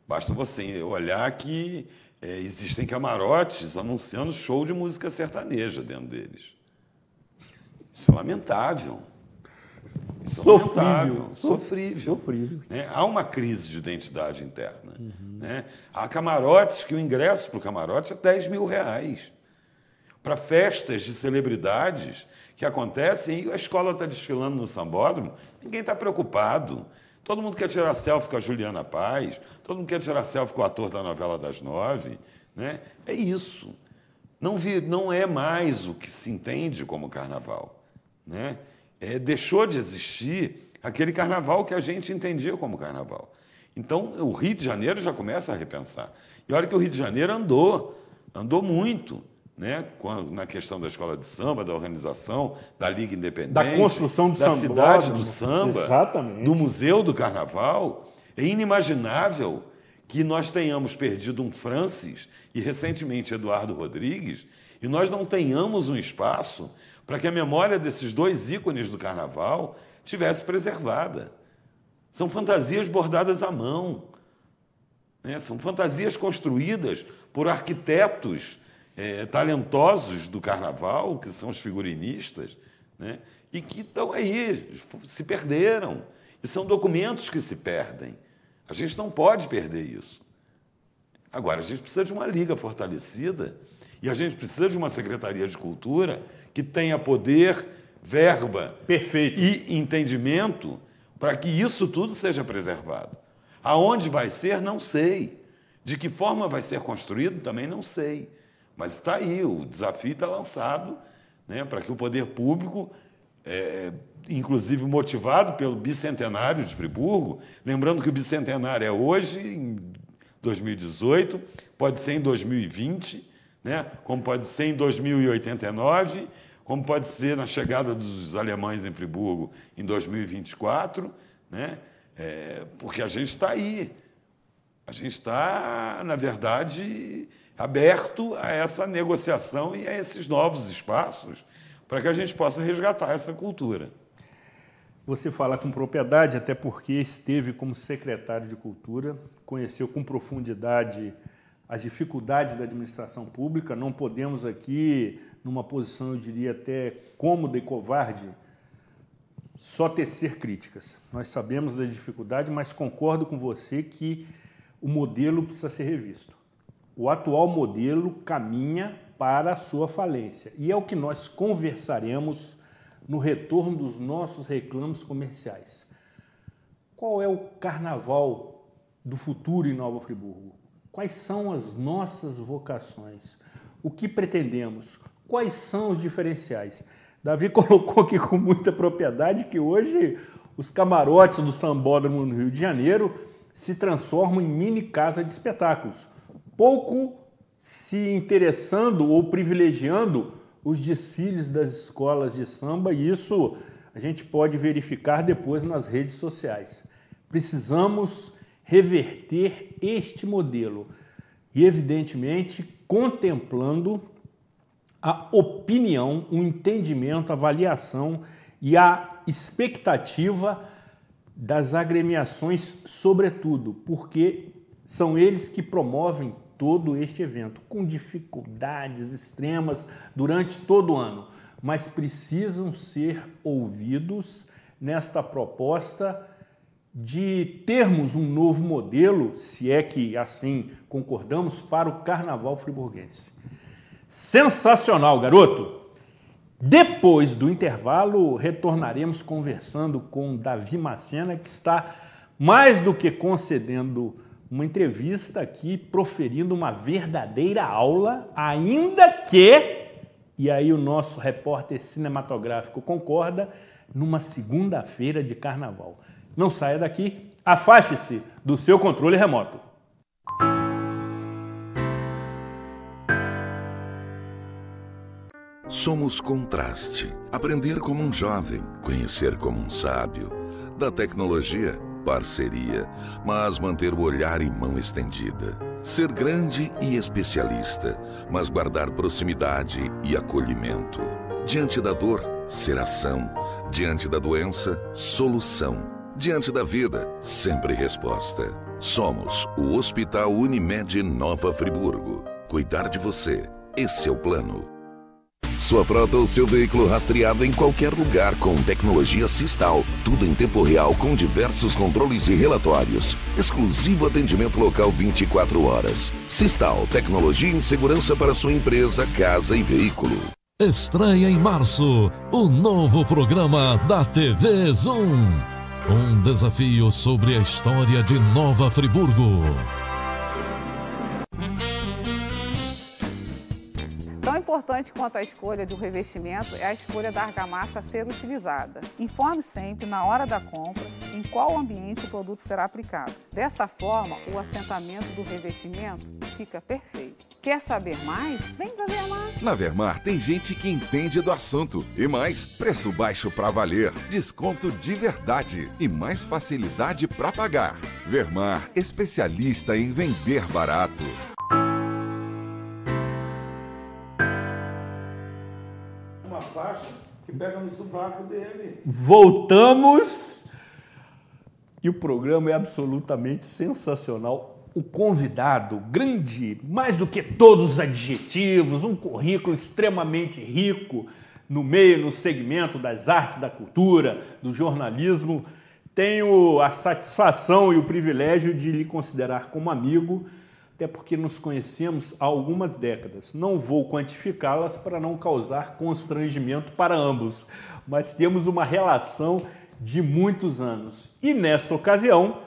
S5: Basta você olhar que existem camarotes anunciando show de música sertaneja dentro deles. Isso é lamentável. Isso é lamentável. Sofrível. Né? Há uma crise de identidade interna. Né? Há camarotes que o ingresso para o camarote é R$10 mil. Para festas de celebridades que acontecem e a escola está desfilando no Sambódromo, ninguém está preocupado. Todo mundo quer tirar selfie com a Juliana Paz, todo mundo quer tirar selfie com o ator da novela das 9. Né? É isso. Não é mais o que se entende como carnaval. Né? Deixou de existir aquele carnaval que a gente entendia como carnaval. Então, o Rio de Janeiro já começa a repensar. E olha que o Rio de Janeiro andou muito, né? Na questão da escola de samba, da organização, da Liga Independente,
S1: da construção do
S5: da
S1: samba,
S5: cidade do samba,
S1: exatamente,
S5: do Museu do Carnaval. É inimaginável que nós tenhamos perdido um Francis e, recentemente, Eduardo Rodrigues, e nós não tenhamos um espaço para que a memória desses dois ícones do Carnaval tivesse preservada. São fantasias bordadas à mão, né? São fantasias construídas por arquitetos talentosos do Carnaval, que são os figurinistas, né? E que estão aí, se perderam. E são documentos que se perdem. A gente não pode perder isso. Agora, a gente precisa de uma liga fortalecida e a gente precisa de uma Secretaria de Cultura que tenha poder, verba
S1: Perfeito.
S5: e entendimento para que isso tudo seja preservado. Aonde vai ser, não sei. De que forma vai ser construído, também não sei. Mas está aí, o desafio está lançado, né, para que o poder público, inclusive motivado pelo bicentenário de Friburgo, lembrando que o bicentenário é hoje, em 2018, pode ser em 2020, né, como pode ser em 2089, como pode ser na chegada dos alemães em Friburgo em 2024, né, porque a gente está aí. A gente está, na verdade, aberto a essa negociação e a esses novos espaços para que a gente possa resgatar essa cultura.
S1: Você fala com propriedade, até porque esteve como secretário de Cultura, conheceu com profundidade as dificuldades da administração pública. Não podemos aqui, numa posição, eu diria até cômoda e covarde, só tecer críticas. Nós sabemos da dificuldade, mas concordo com você que o modelo precisa ser revisto. O atual modelo caminha para a sua falência. E é o que nós conversaremos no retorno dos nossos reclamos comerciais. Qual é o carnaval do futuro em Nova Friburgo? Quais são as nossas vocações? O que pretendemos? Quais são os diferenciais? Davi colocou aqui com muita propriedade que hoje os camarotes do Sambódromo no Rio de Janeiro se transformam em mini casa de espetáculos, pouco se interessando ou privilegiando os desfiles das escolas de samba, e isso a gente pode verificar depois nas redes sociais. Precisamos reverter este modelo e, evidentemente, contemplando a opinião, o entendimento, a avaliação e a expectativa das agremiações, sobretudo, porque são eles que promovem todo este evento, com dificuldades extremas durante todo o ano, mas precisam ser ouvidos nesta proposta de termos um novo modelo, se é que assim concordamos, para o Carnaval friburguense. Sensacional, garoto! Depois do intervalo, retornaremos conversando com Davi Macena, que está mais do que concedendo uma entrevista aqui, proferindo uma verdadeira aula, ainda que, e aí o nosso repórter cinematográfico concorda, numa segunda-feira de carnaval. Não saia daqui, afaste-se do seu controle remoto.
S6: Somos contraste. Aprender como um jovem, conhecer como um sábio. Da tecnologia, parceria, mas manter o olhar em mão estendida. Ser grande e especialista, mas guardar proximidade e acolhimento. Diante da dor, ser ação. Diante da doença, solução. Diante da vida, sempre resposta. Somos o Hospital Unimed Nova Friburgo. Cuidar de você, esse é o plano. Sua frota ou seu veículo rastreado em qualquer lugar com tecnologia Sistal. Tudo em tempo real com diversos controles e relatórios. Exclusivo atendimento local 24 horas. Sistal, tecnologia em segurança para sua empresa, casa e veículo.
S3: Estreia em março o novo programa da TV Zoom. Um desafio sobre a história de Nova Friburgo.
S7: Tão importante quanto a escolha de um revestimento é a escolha da argamassa a ser utilizada. Informe sempre, na hora da compra, em qual ambiente o produto será aplicado. Dessa forma, o assentamento do revestimento fica perfeito. Quer saber mais? Vem pra Vermar!
S8: Na Vermar tem gente que entende do assunto. E mais, preço baixo pra valer, desconto de verdade e mais facilidade pra pagar. Vermar, especialista em vender barato.
S5: Uma faixa que pega no sovaco dele.
S1: Voltamos e o programa é absolutamente sensacional. O convidado, grande, mais do que todos os adjetivos, um currículo extremamente rico no meio, no segmento das artes, da cultura, do jornalismo. Tenho a satisfação e o privilégio de lhe considerar como amigo, até porque nos conhecemos há algumas décadas. Não vou quantificá-las para não causar constrangimento para ambos, mas temos uma relação de muitos anos. E nesta ocasião,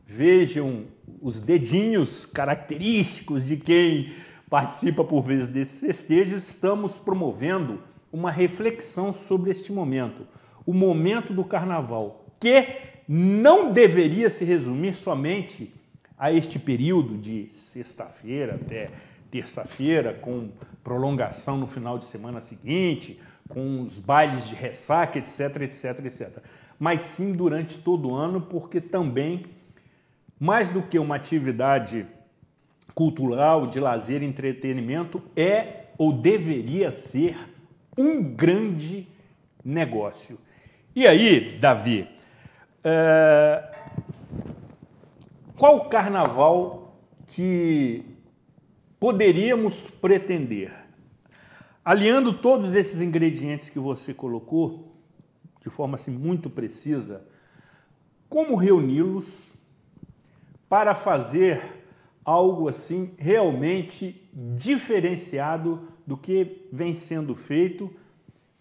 S1: vejam os dedinhos característicos de quem participa por vezes desses festejos, estamos promovendo uma reflexão sobre este momento, o momento do carnaval, que não deveria se resumir somente a este período de sexta-feira até terça-feira, com prolongação no final de semana seguinte, com os bailes de ressaca, etc, etc, etc. Mas sim durante todo o ano, porque também, mais do que uma atividade cultural, de lazer e entretenimento, é ou deveria ser um grande negócio. E aí, Davi, qual o carnaval que poderíamos pretender? Aliando todos esses ingredientes que você colocou, de forma assim muito precisa, como reuni-los para fazer algo assim realmente diferenciado do que vem sendo feito,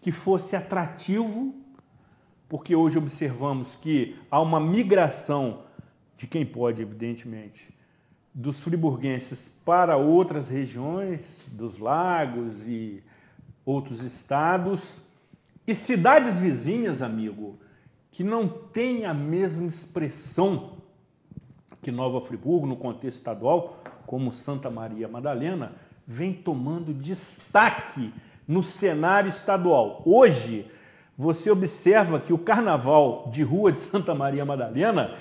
S1: que fosse atrativo, porque hoje observamos que há uma migração de quem pode, evidentemente, dos friburguenses para outras regiões, dos lagos e outros estados, e cidades vizinhas, amigo, que não têm a mesma expressão que Nova Friburgo, no contexto estadual, como Santa Maria Madalena, vem tomando destaque no cenário estadual. Hoje, você observa que o Carnaval de Rua de Santa Maria Madalena,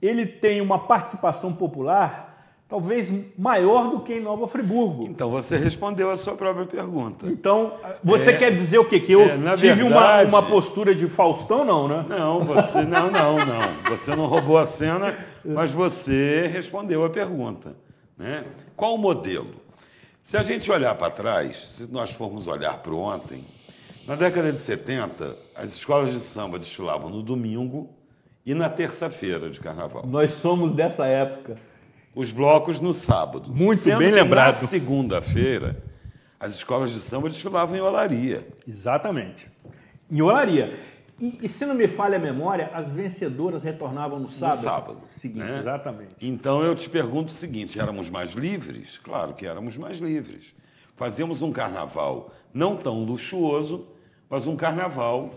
S1: ele tem uma participação popular talvez maior do que em Nova Friburgo.
S5: Então, você respondeu a sua própria pergunta.
S1: Então, você quer dizer o quê? Que eu tive uma postura de Faustão, não, né?
S5: Não, você não. Você não roubou a cena, mas você respondeu a pergunta, né? Qual o modelo? Se a gente olhar para trás, se nós formos olhar para o ontem, na década de 70, as escolas de samba desfilavam no domingo e na terça-feira de carnaval.
S1: Nós somos dessa época.
S5: Os blocos no sábado.
S1: Muito bem lembrado.
S5: Na segunda-feira, as escolas de samba desfilavam em Olaria.
S1: Exatamente. Em Olaria. E se não me falha a memória, as vencedoras retornavam no sábado?
S5: No sábado.
S1: Seguinte,
S5: né?
S1: Exatamente.
S5: Então eu te pergunto o seguinte, éramos mais livres? Claro que éramos mais livres. Fazíamos um carnaval não tão luxuoso, mas um carnaval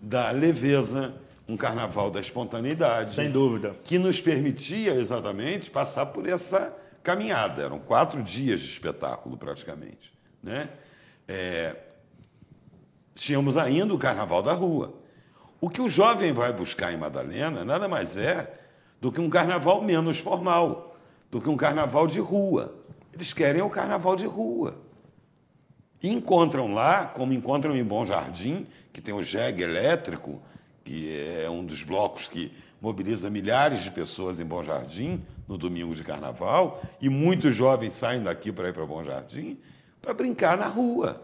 S5: da leveza, um carnaval da espontaneidade.
S1: Sem dúvida.
S5: Que nos permitia, exatamente, passar por essa caminhada. Eram 4 dias de espetáculo, praticamente, né? Tínhamos ainda o Carnaval da Rua. O que o jovem vai buscar em Madalena nada mais é do que um carnaval menos formal, do que um carnaval de rua. Eles querem o carnaval de rua. E encontram lá, como encontram em Bom Jardim, que tem o jegue elétrico, que é um dos blocos que mobiliza milhares de pessoas em Bom Jardim, no domingo de carnaval, e muitos jovens saem daqui para ir para Bom Jardim, para brincar na rua,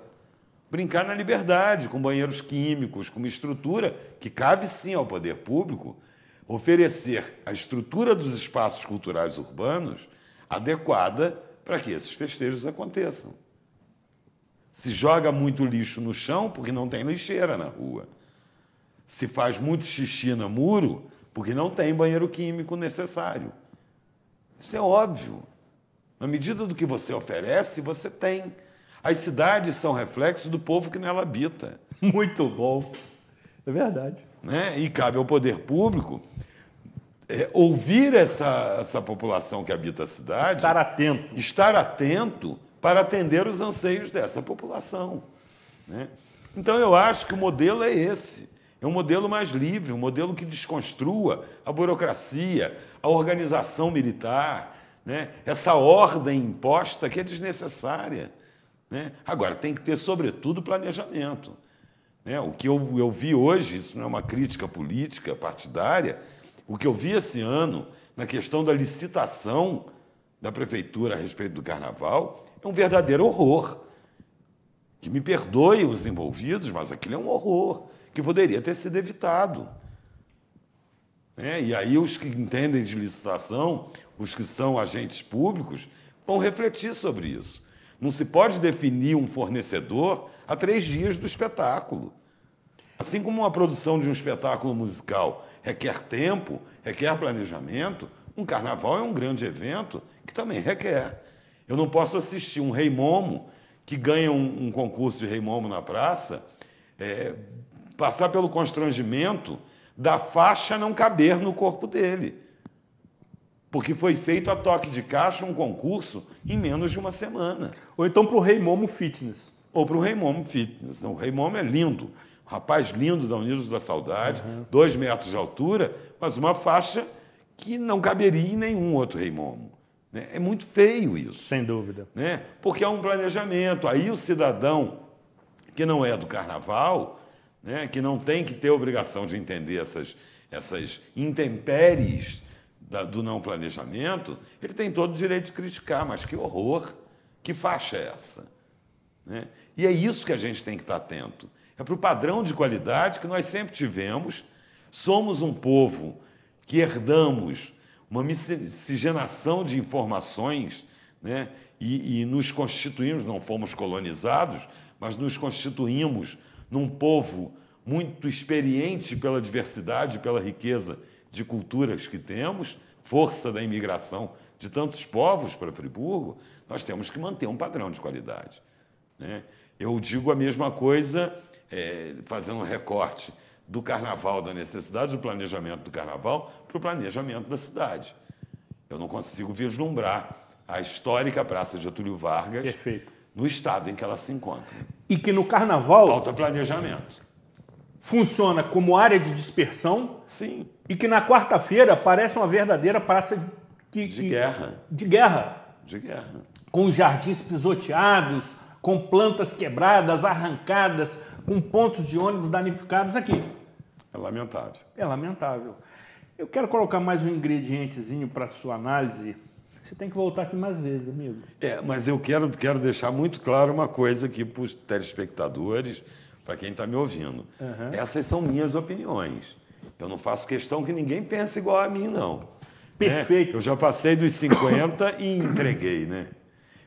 S5: brincar na liberdade, com banheiros químicos, com uma estrutura que cabe sim ao poder público oferecer a estrutura dos espaços culturais urbanos adequada para que esses festejos aconteçam. Se joga muito lixo no chão porque não tem lixeira na rua. Se faz muito xixi no muro porque não tem banheiro químico necessário. Isso é óbvio. Na medida do que você oferece, você tem. As cidades são reflexo do povo que nela habita.
S1: Muito bom. É verdade.
S5: Né? E cabe ao poder público ouvir essa população que habita a cidade.
S1: Estar atento.
S5: Estar atento para atender os anseios dessa população. Né? Então, eu acho que o modelo é esse. É um modelo mais livre, um modelo que desconstrua a burocracia, a organização militar, né? Essa ordem imposta que é desnecessária. Né? Agora, tem que ter, sobretudo, planejamento. Né? O que eu vi hoje, isso não é uma crítica política, partidária, o que eu vi esse ano na questão da licitação da prefeitura a respeito do carnaval é um verdadeiro horror. Que me perdoe os envolvidos, mas aquilo é um horror que poderia ter sido evitado. E aí os que entendem de licitação, os que são agentes públicos, vão refletir sobre isso. Não se pode definir um fornecedor a 3 dias do espetáculo. Assim como uma produção de um espetáculo musical requer tempo, requer planejamento, um carnaval é um grande evento que também requer. Eu não posso assistir um Rei Momo que ganha um concurso de Rei Momo na praça, passar pelo constrangimento da faixa não caber no corpo dele. Porque foi feito a toque de caixa um concurso em menos de uma semana.
S1: Ou então para o Rei Momo Fitness.
S5: Ou para o Rei Momo Fitness. O Rei Momo é lindo. Um rapaz lindo da Unidos da Saudade, 2 metros de altura, mas uma faixa que não caberia em nenhum outro Rei Momo. Né? É muito feio isso.
S1: Sem dúvida.
S5: Né? Porque é um planejamento. Aí o cidadão que não é do carnaval, né, que não tem que ter obrigação de entender essas intempéries do não planejamento, ele tem todo o direito de criticar, mas que horror, que faixa é essa? Né? E é isso que a gente tem que estar atento. É para o padrão de qualidade que nós sempre tivemos. Somos um povo que herdamos uma miscigenação de informações, né? E nos constituímos, não fomos colonizados, mas nos constituímos num povo muito experiente pela diversidade, pela riqueza de culturas que temos, força da imigração de tantos povos para Friburgo. Nós temos que manter um padrão de qualidade. Né? Eu digo a mesma coisa, fazendo um recorte do carnaval, da necessidade do planejamento do carnaval para o planejamento da cidade. Eu não consigo vislumbrar a histórica Praça de Getúlio Vargas
S1: Perfeito.
S5: No estado em que ela se encontra.
S1: E que no carnaval
S5: falta planejamento.
S1: Funciona como área de dispersão.
S5: Sim.
S1: E que na quarta-feira parece uma verdadeira praça de
S5: guerra.
S1: De guerra.
S5: De guerra.
S1: Com jardins pisoteados, com plantas quebradas, arrancadas, com pontos de ônibus danificados aqui.
S5: É lamentável.
S1: É lamentável. Eu quero colocar mais um ingredientezinho para a sua análise. Você tem que voltar aqui mais vezes, amigo.
S5: Mas eu quero deixar muito claro uma coisa aqui para os telespectadores, para quem está me ouvindo. Essas são minhas opiniões. Eu não faço questão que ninguém pense igual a mim, não.
S1: Perfeito.
S5: Eu já passei dos 50 e entreguei, né?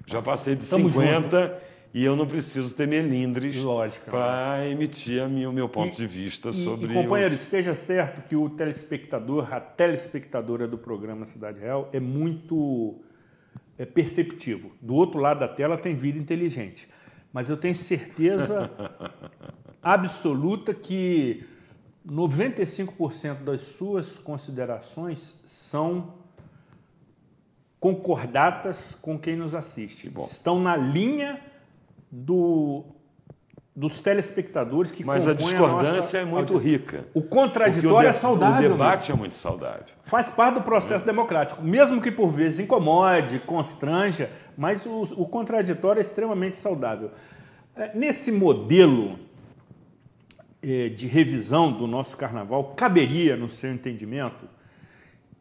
S5: Já passei dos 50 e eu não preciso ter melindres para emitir o meu ponto de vista sobre...
S1: E, companheiro, esteja certo que o telespectador, a telespectadora do programa Cidade Real é muito perceptivo. Do outro lado da tela tem vida inteligente. Mas eu tenho certeza absoluta que 95% das suas considerações são concordatas com quem nos assiste. Estão na linha dos telespectadores que compõem a nossa...
S5: Mas a discordância é muito rica.
S1: O contraditório é saudável.
S5: O debate é muito saudável.
S1: Faz parte do processo democrático. Mesmo que por vezes incomode, constranja, mas o contraditório é extremamente saudável. Nesse modelo de revisão do nosso carnaval, caberia, no seu entendimento,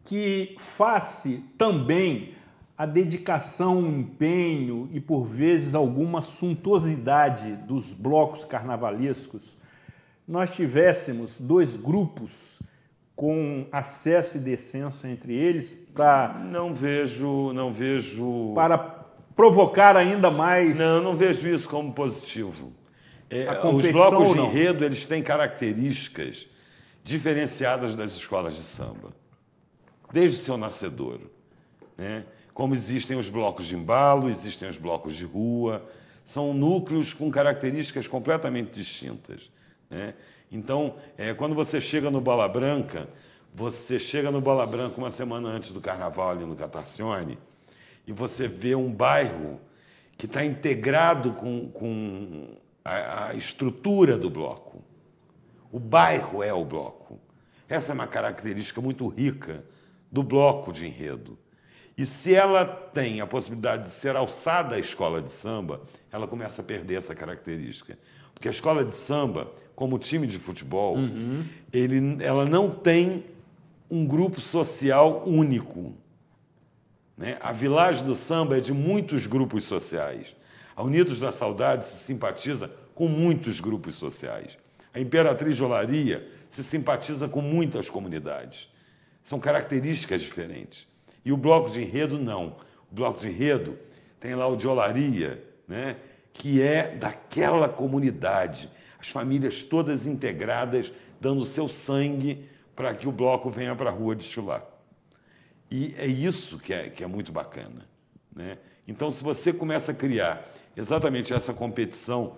S1: que face também a dedicação, o empenho e, por vezes, alguma suntuosidade dos blocos carnavalescos, nós tivéssemos 2 grupos com acesso e descenso entre eles para...
S5: Não vejo...
S1: Para provocar ainda mais...
S5: Não vejo isso como positivo. Os blocos de enredo, eles têm características diferenciadas das escolas de samba, desde o seu nascedouro, né? Como existem os blocos de embalo, existem os blocos de rua, são núcleos com características completamente distintas, né? Então, quando você chega no Bola Branca, uma semana antes do carnaval ali no Catarcione, e você vê um bairro que está integrado com a estrutura do bloco. O bairro é o bloco. Essa é uma característica muito rica do bloco de enredo. E se ela tem a possibilidade de ser alçada à escola de samba, ela começa a perder essa característica. Porque a escola de samba, como time de futebol, ela não tem um grupo social único, né? A Village do Samba é de muitos grupos sociais. A Unidos da Saudade se simpatiza com muitos grupos sociais. A Imperatriz de Olaria se simpatiza com muitas comunidades. São características diferentes. E o bloco de enredo, não. o bloco de enredo, tem lá o de olaria, né? Que é daquela comunidade, as famílias todas integradas, dando seu sangue para que o bloco venha para a rua desfilar. E é isso que é muito bacana, né? Então, se você começa a criar exatamente essa competição,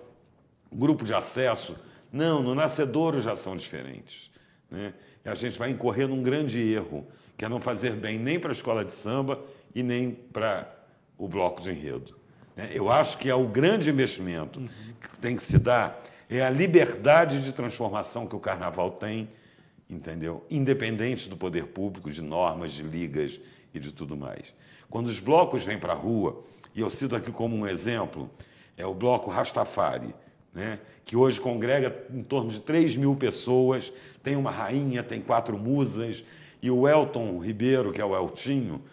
S5: grupo de acesso, não, no nascedouro já são diferentes, né? E a gente vai incorrer num grande erro, que é não fazer bem nem para a escola de samba e nem para o bloco de enredo. Eu acho que é o grande investimento que tem que se dar, é a liberdade de transformação que o carnaval tem, entendeu? Independente do poder público, de normas, de ligas e de tudo mais. Quando os blocos vêm para a rua, e eu cito aqui como um exemplo, é o bloco Rastafari, né? Que hoje congrega em torno de 3.000 pessoas, tem uma rainha, tem 4 musas, e o Elton Ribeiro, que é o Eltinho,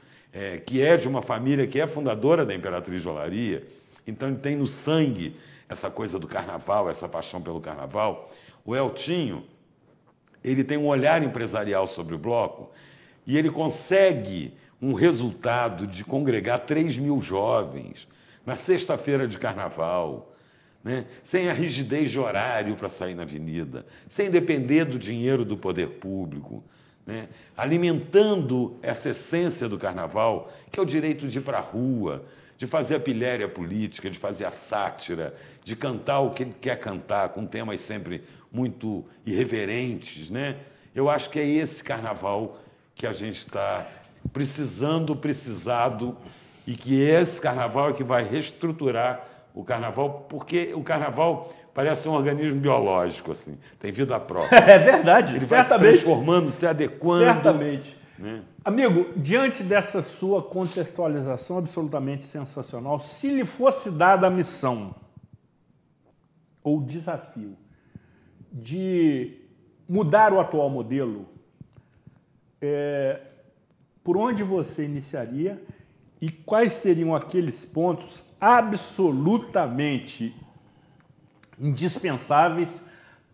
S5: que é de uma família que é fundadora da Imperatriz de Olaria, então ele tem no sangue essa coisa do carnaval, essa paixão pelo carnaval. O Eltinho, ele tem um olhar empresarial sobre o bloco e ele consegue um resultado de congregar 3.000 jovens na sexta-feira de carnaval, né? Sem a rigidez de horário para sair na avenida, sem depender do dinheiro do poder público, né? Alimentando essa essência do carnaval, que é o direito de ir para a rua, de fazer a pilhéria política, de fazer a sátira, de cantar o que ele quer cantar, com temas sempre muito irreverentes, né? Eu acho que é esse carnaval que a gente está precisado, e que esse carnaval é que vai reestruturar o carnaval, porque o carnaval parece um organismo biológico, assim, tem vida própria.
S1: É verdade,
S5: ele vai se transformando, se adequando.
S1: Certamente.
S5: Né?
S1: Amigo, diante dessa sua contextualização absolutamente sensacional, se lhe fosse dada a missão ou desafio de mudar o atual modelo, por onde você iniciaria e quais seriam aqueles pontos absolutamente indispensáveis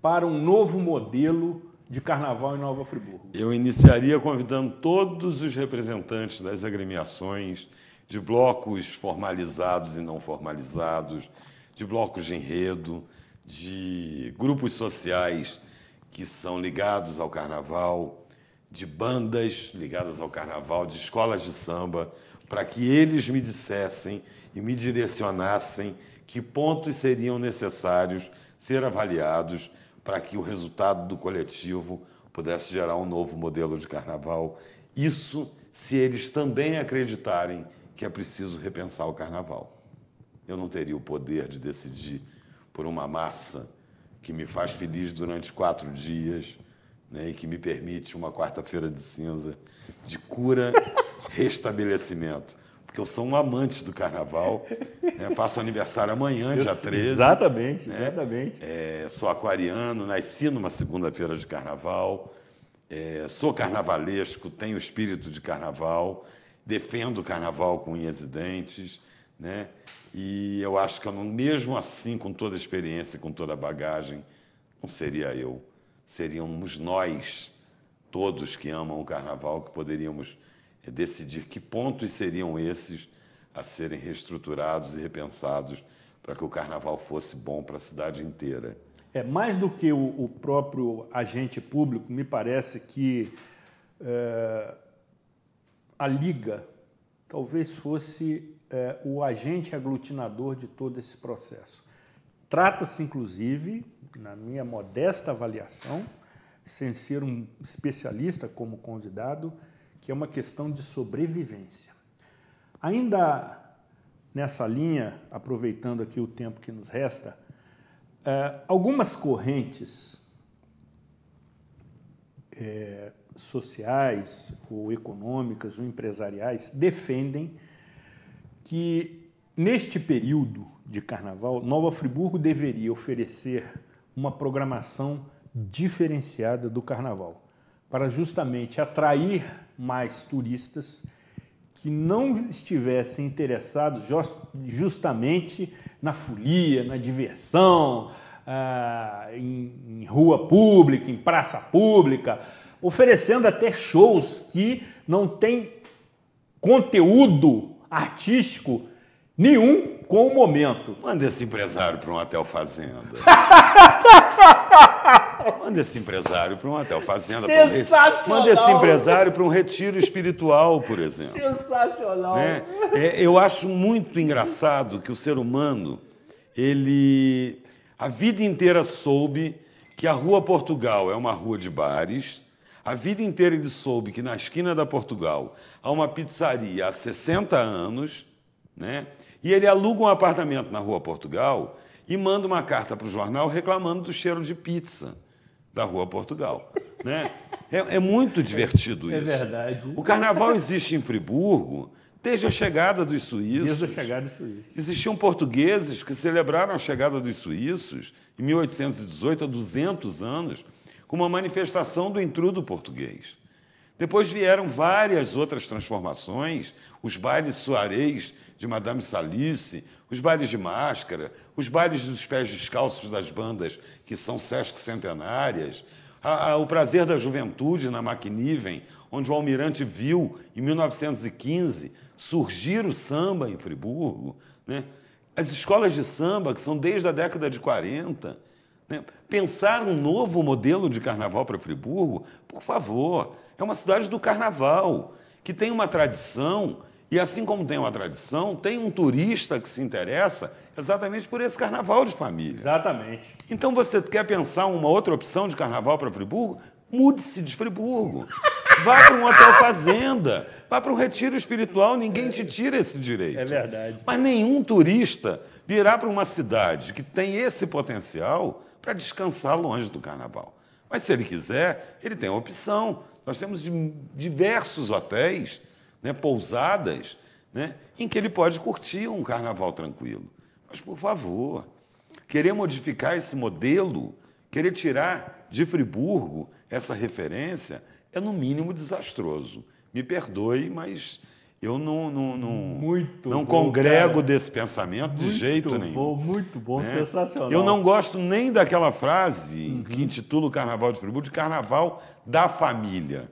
S1: para um novo modelo de carnaval em Nova Friburgo?
S5: Eu iniciaria convidando todos os representantes das agremiações, de blocos formalizados e não formalizados, de blocos de enredo, de grupos sociais que são ligados ao carnaval, de bandas ligadas ao carnaval, de escolas de samba, para que eles me dissessem e me direcionassem que pontos seriam necessários ser avaliados para que o resultado do coletivo pudesse gerar um novo modelo de carnaval. Isso se eles também acreditarem que é preciso repensar o carnaval. Eu não teria o poder de decidir por uma massa que me faz feliz durante 4 dias, né, e que me permite uma quarta-feira de cinza de cura, restabelecimento. Porque eu sou um amante do carnaval, né? Faço aniversário amanhã, dia 13.
S1: Exatamente,
S5: né?
S1: exatamente.
S5: Sou aquariano, nasci numa segunda-feira de carnaval, sou carnavalesco, tenho espírito de carnaval, defendo o carnaval com unhas e dentes, né? E eu acho que, mesmo assim, com toda a experiência, com toda a bagagem, não seria eu. Seríamos nós, todos que amam o carnaval, que poderíamos decidir que pontos seriam esses a serem reestruturados e repensados para que o carnaval fosse bom para a cidade inteira.
S1: Mais do que o próprio agente público, me parece que a Liga talvez fosse o agente aglutinador de todo esse processo. Trata-se, inclusive, na minha modesta avaliação, sem ser um especialista como convidado, que é uma questão de sobrevivência. Ainda nessa linha, aproveitando aqui o tempo que nos resta, algumas correntes sociais, ou econômicas, ou empresariais, defendem que, neste período de carnaval, Nova Friburgo deveria oferecer uma programação diferenciada do carnaval, para justamente atrair mais turistas que não estivessem interessados justamente na folia, na diversão, em rua pública, em praça pública, oferecendo até shows que não têm conteúdo artístico nenhum com o momento.
S5: Manda esse empresário para um hotel fazenda. Manda esse empresário para um hotel fazenda.
S1: Sensacional!
S5: Manda esse empresário para um retiro espiritual, por exemplo.
S1: Sensacional!
S5: Né? Eu acho muito engraçado que o ser humano, ele a vida inteira soube que a Rua Portugal é uma rua de bares, a vida inteira ele soube que na esquina da Portugal há uma pizzaria há 60 anos, né? E ele aluga um apartamento na Rua Portugal e manda uma carta para o jornal reclamando do cheiro de pizza da Rua Portugal. Né? É muito divertido isso.
S1: É verdade.
S5: O carnaval existe em Friburgo desde a chegada dos suíços.
S1: Desde a chegada dos suíços.
S5: Existiam portugueses que celebraram a chegada dos suíços em 1818, há 200 anos, com uma manifestação do intrudo português. Depois vieram várias outras transformações, os bailes soarés de Madame Salice, os bailes de máscara, os bailes dos pés descalços das bandas que são sesquicentenárias, o prazer da juventude na Maquiniven, onde o almirante viu, em 1915, surgir o samba em Friburgo, né? As escolas de samba, que são desde a década de 40, né? Pensar um novo modelo de carnaval para Friburgo, por favor, é uma cidade do carnaval, que tem uma tradição, e assim como tem uma tradição, tem um turista que se interessa exatamente por esse carnaval de família.
S1: Exatamente.
S5: Então você quer pensar uma outra opção de carnaval para Friburgo? Mude-se de Friburgo. Vá para um hotel fazenda, vá para um retiro espiritual, ninguém te tira esse direito.
S1: É verdade.
S5: Mas nenhum turista virá para uma cidade que tem esse potencial para descansar longe do carnaval. Mas se ele quiser, ele tem a opção. Nós temos diversos hotéis, né, pousadas, né, em que ele pode curtir um carnaval tranquilo. Mas, por favor, querer modificar esse modelo, querer tirar de Friburgo essa referência, é no mínimo desastroso. Me perdoe, mas eu não congrego cara. Desse pensamento de jeito nenhum.
S1: Muito bom, né? Sensacional.
S5: Eu não gosto nem daquela frase que intitula o Carnaval de Friburgo de Carnaval da Família.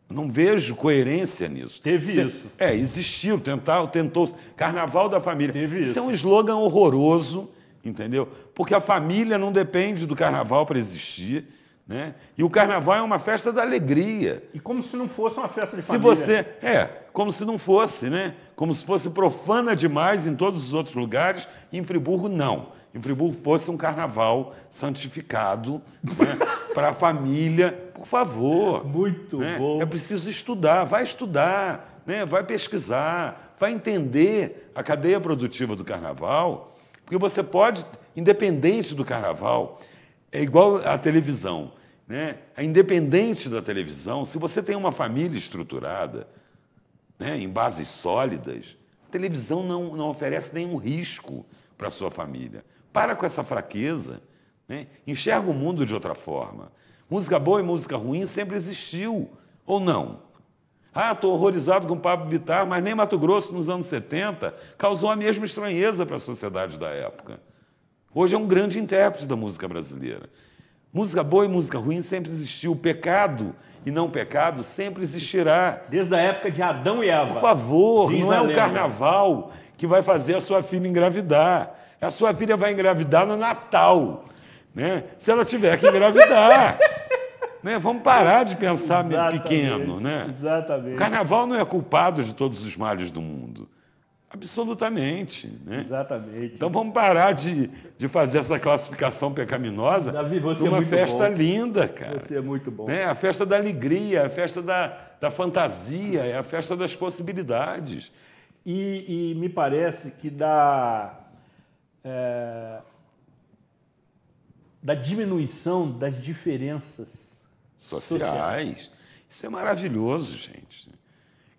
S5: Eu não vejo coerência nisso.
S1: Teve isso.
S5: Existiu, tentou. Carnaval da Família.
S1: Teve
S5: isso é um slogan horroroso, entendeu? Porque a família não depende do carnaval para existir. Né? E o carnaval é uma festa da alegria.
S1: E como se não fosse uma festa de família.
S5: Como se não fosse, né? Como se fosse profana demais em todos os outros lugares, e em Friburgo não. Em Friburgo fosse um carnaval santificado, né? Para a família, por favor.
S1: Muito
S5: né?
S1: bom.
S5: É preciso estudar, né? Vai pesquisar, vai entender a cadeia produtiva do carnaval, porque você pode, independente do carnaval, é igual à televisão, né? Independente da televisão, se você tem uma família estruturada, né, em bases sólidas, a televisão não oferece nenhum risco para a sua família. Para com essa fraqueza, né? Enxerga o mundo de outra forma. Música boa e música ruim sempre existiu, ou não? Estou horrorizado com o Pablo Vittar, mas nem Mato Grosso, nos anos 70, causou a mesma estranheza para a sociedade da época. Hoje é um grande intérprete da música brasileira. Música boa e música ruim sempre existiu. Pecado e não pecado sempre existirá.
S1: Desde a época de Adão e Eva.
S5: Por favor, não é o carnaval que vai fazer a sua filha engravidar. A sua filha vai engravidar no Natal, né? Se ela tiver que engravidar. Né? Vamos parar de pensar pequeno. Né?
S1: Exatamente.
S5: O carnaval não é culpado de todos os males do mundo. Absolutamente. Né?
S1: Exatamente.
S5: Então vamos parar de fazer essa classificação pecaminosa de uma festa linda, cara.
S1: Você é muito bom.
S5: Né? A festa da alegria, a festa da fantasia, é a festa das possibilidades.
S1: E me parece que da diminuição das diferenças sociais.
S5: Isso é maravilhoso, gente.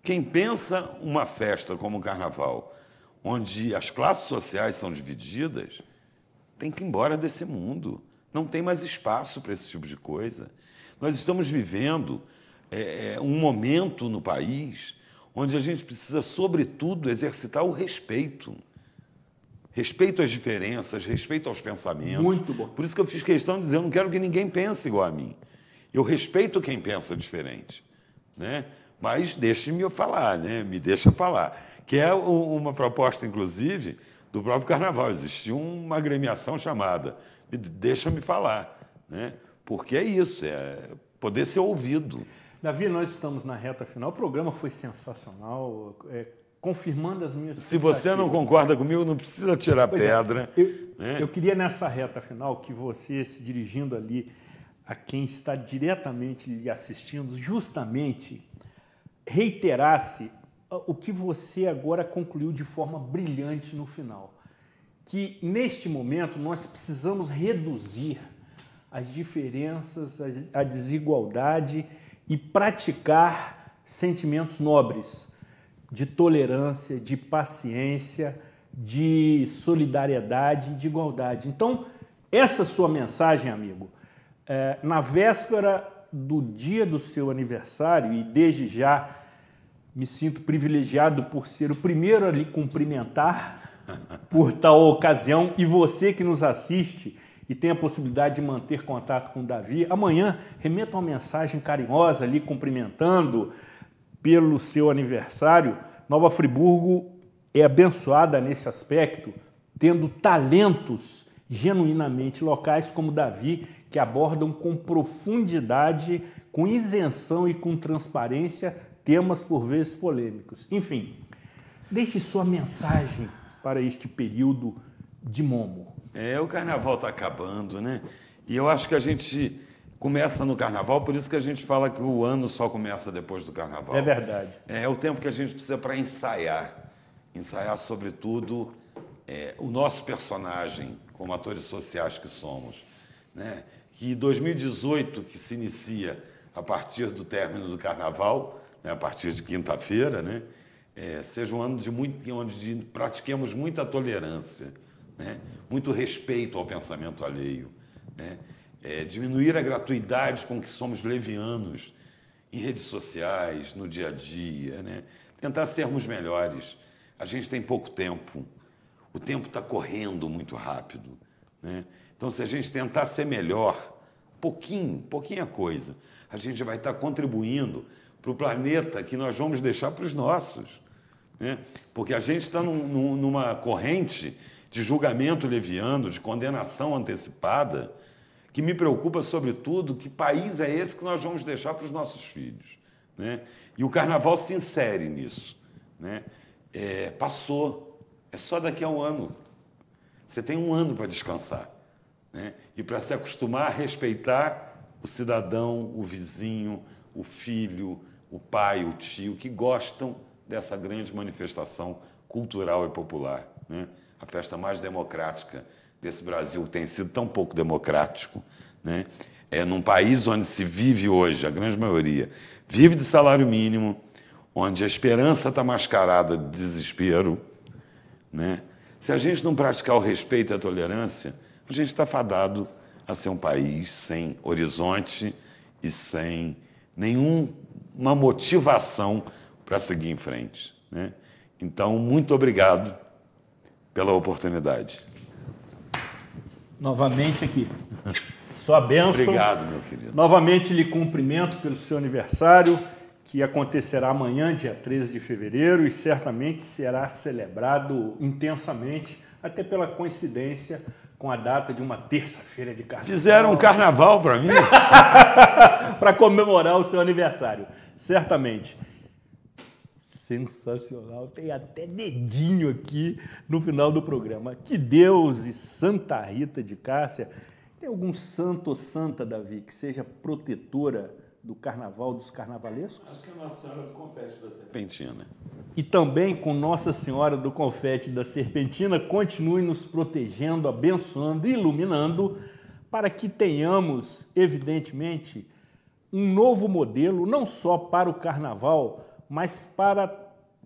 S5: Quem pensa uma festa como o carnaval, onde as classes sociais são divididas, tem que ir embora desse mundo. Não tem mais espaço para esse tipo de coisa. Nós estamos vivendo um momento no país onde a gente precisa, sobretudo, exercitar o respeito. Respeito às diferenças, respeito aos pensamentos.
S1: Muito bom.
S5: Por isso que eu fiz questão de dizer, eu não quero que ninguém pense igual a mim. Eu respeito quem pensa diferente, né? Mas deixe-me eu falar, né? Me deixa falar. Que é uma proposta, inclusive, do próprio Carnaval. Existia uma agremiação chamada Deixa-me Falar, né? Porque é isso, é poder ser ouvido.
S1: Davi, nós estamos na reta final. O programa foi sensacional, confirmando as minhas
S5: Se você não concorda comigo, não precisa tirar pedra.
S1: Eu queria, nessa reta final, que você, se dirigindo ali a quem está diretamente lhe assistindo, justamente reiterasse o que você agora concluiu de forma brilhante no final. Que, neste momento, nós precisamos reduzir as diferenças, a desigualdade e praticar sentimentos nobres de tolerância, de paciência, de solidariedade, de igualdade. Então, essa sua mensagem, amigo, na véspera do dia do seu aniversário, e desde já me sinto privilegiado por ser o primeiro a lhe cumprimentar por tal ocasião, e você que nos assiste e tem a possibilidade de manter contato com o Davi, amanhã remeta uma mensagem carinhosa ali cumprimentando pelo seu aniversário. Nova Friburgo é abençoada nesse aspecto, tendo talentos genuinamente locais como Davi, que abordam com profundidade, com isenção e com transparência temas por vezes polêmicos. Enfim, deixe sua mensagem para este período de Momo.
S5: O Carnaval está acabando, né? E eu acho que a gente começa no Carnaval, por isso que a gente fala que o ano só começa depois do Carnaval.
S1: É verdade.
S5: É o tempo que a gente precisa para ensaiar. Ensaiar, sobretudo, o nosso personagem, como atores sociais que somos, né? Que 2018, que se inicia a partir do término do Carnaval, né? A partir de quinta-feira, né? Seja um ano onde pratiquemos muita tolerância, né? Muito respeito ao pensamento alheio, né? Diminuir a gratuidade com que somos levianos em redes sociais, no dia a dia, né? Tentar sermos melhores. A gente tem pouco tempo, o tempo está correndo muito rápido, né? Então, se a gente tentar ser melhor, pouquinha coisa, a gente vai estar contribuindo para o planeta que nós vamos deixar para os nossos, né? Porque a gente está numa corrente de julgamento leviano, de condenação antecipada, que me preocupa, sobretudo, que país é esse que nós vamos deixar para os nossos filhos, né? E o Carnaval se insere nisso, né? Passou, é só daqui a um ano. Você tem um ano para descansar, né? E para se acostumar a respeitar o cidadão, o vizinho, o filho, o pai, o tio, que gostam dessa grande manifestação cultural e popular, né? A festa mais democrática desse Brasil, que tem sido tão pouco democrático, né? Num país onde se vive hoje, a grande maioria, vive de salário mínimo, onde a esperança está mascarada de desespero, né? Se a gente não praticar o respeito e a tolerância, a gente está fadado a ser um país sem horizonte e sem nenhuma motivação para seguir em frente, né? Então, muito obrigado pela oportunidade.
S1: Novamente aqui, sua bênção.
S5: Obrigado, meu querido.
S1: Novamente lhe cumprimento pelo seu aniversário, que acontecerá amanhã, dia 13 de fevereiro, e certamente será celebrado intensamente, até pela coincidência com a data de uma terça-feira de carnaval.
S5: Fizeram um carnaval para mim?
S1: Para comemorar o seu aniversário, certamente. Sensacional, tem até dedinho aqui no final do programa. Que Deus e Santa Rita de Cássia, tem algum santo ou santa, Davi, que seja protetora do carnaval, dos carnavalescos?
S5: Acho que é Nossa Senhora do Confete da Serpentina.
S1: E também com Nossa Senhora do Confete da Serpentina, continue nos protegendo, abençoando e iluminando, para que tenhamos, evidentemente, um novo modelo, não só para o carnaval, mas para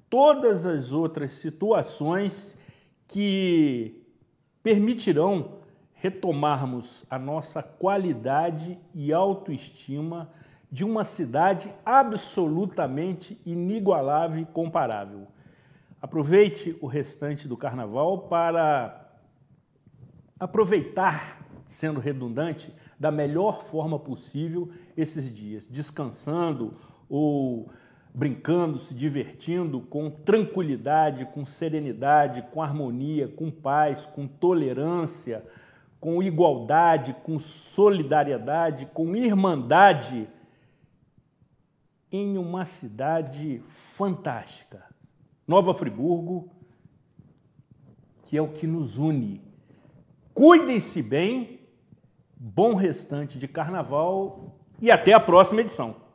S1: todas as outras situações que permitirão retomarmos a nossa qualidade e autoestima de uma cidade absolutamente inigualável e comparável. Aproveite o restante do carnaval para aproveitar, sendo redundante, da melhor forma possível esses dias, descansando ou brincando, se divertindo com tranquilidade, com serenidade, com harmonia, com paz, com tolerância, com igualdade, com solidariedade, com irmandade, em uma cidade fantástica, Nova Friburgo, que é o que nos une. Cuidem-se bem, bom restante de carnaval e até a próxima edição.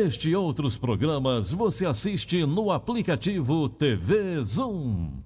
S3: Este e outros programas você assiste no aplicativo TV Zoom.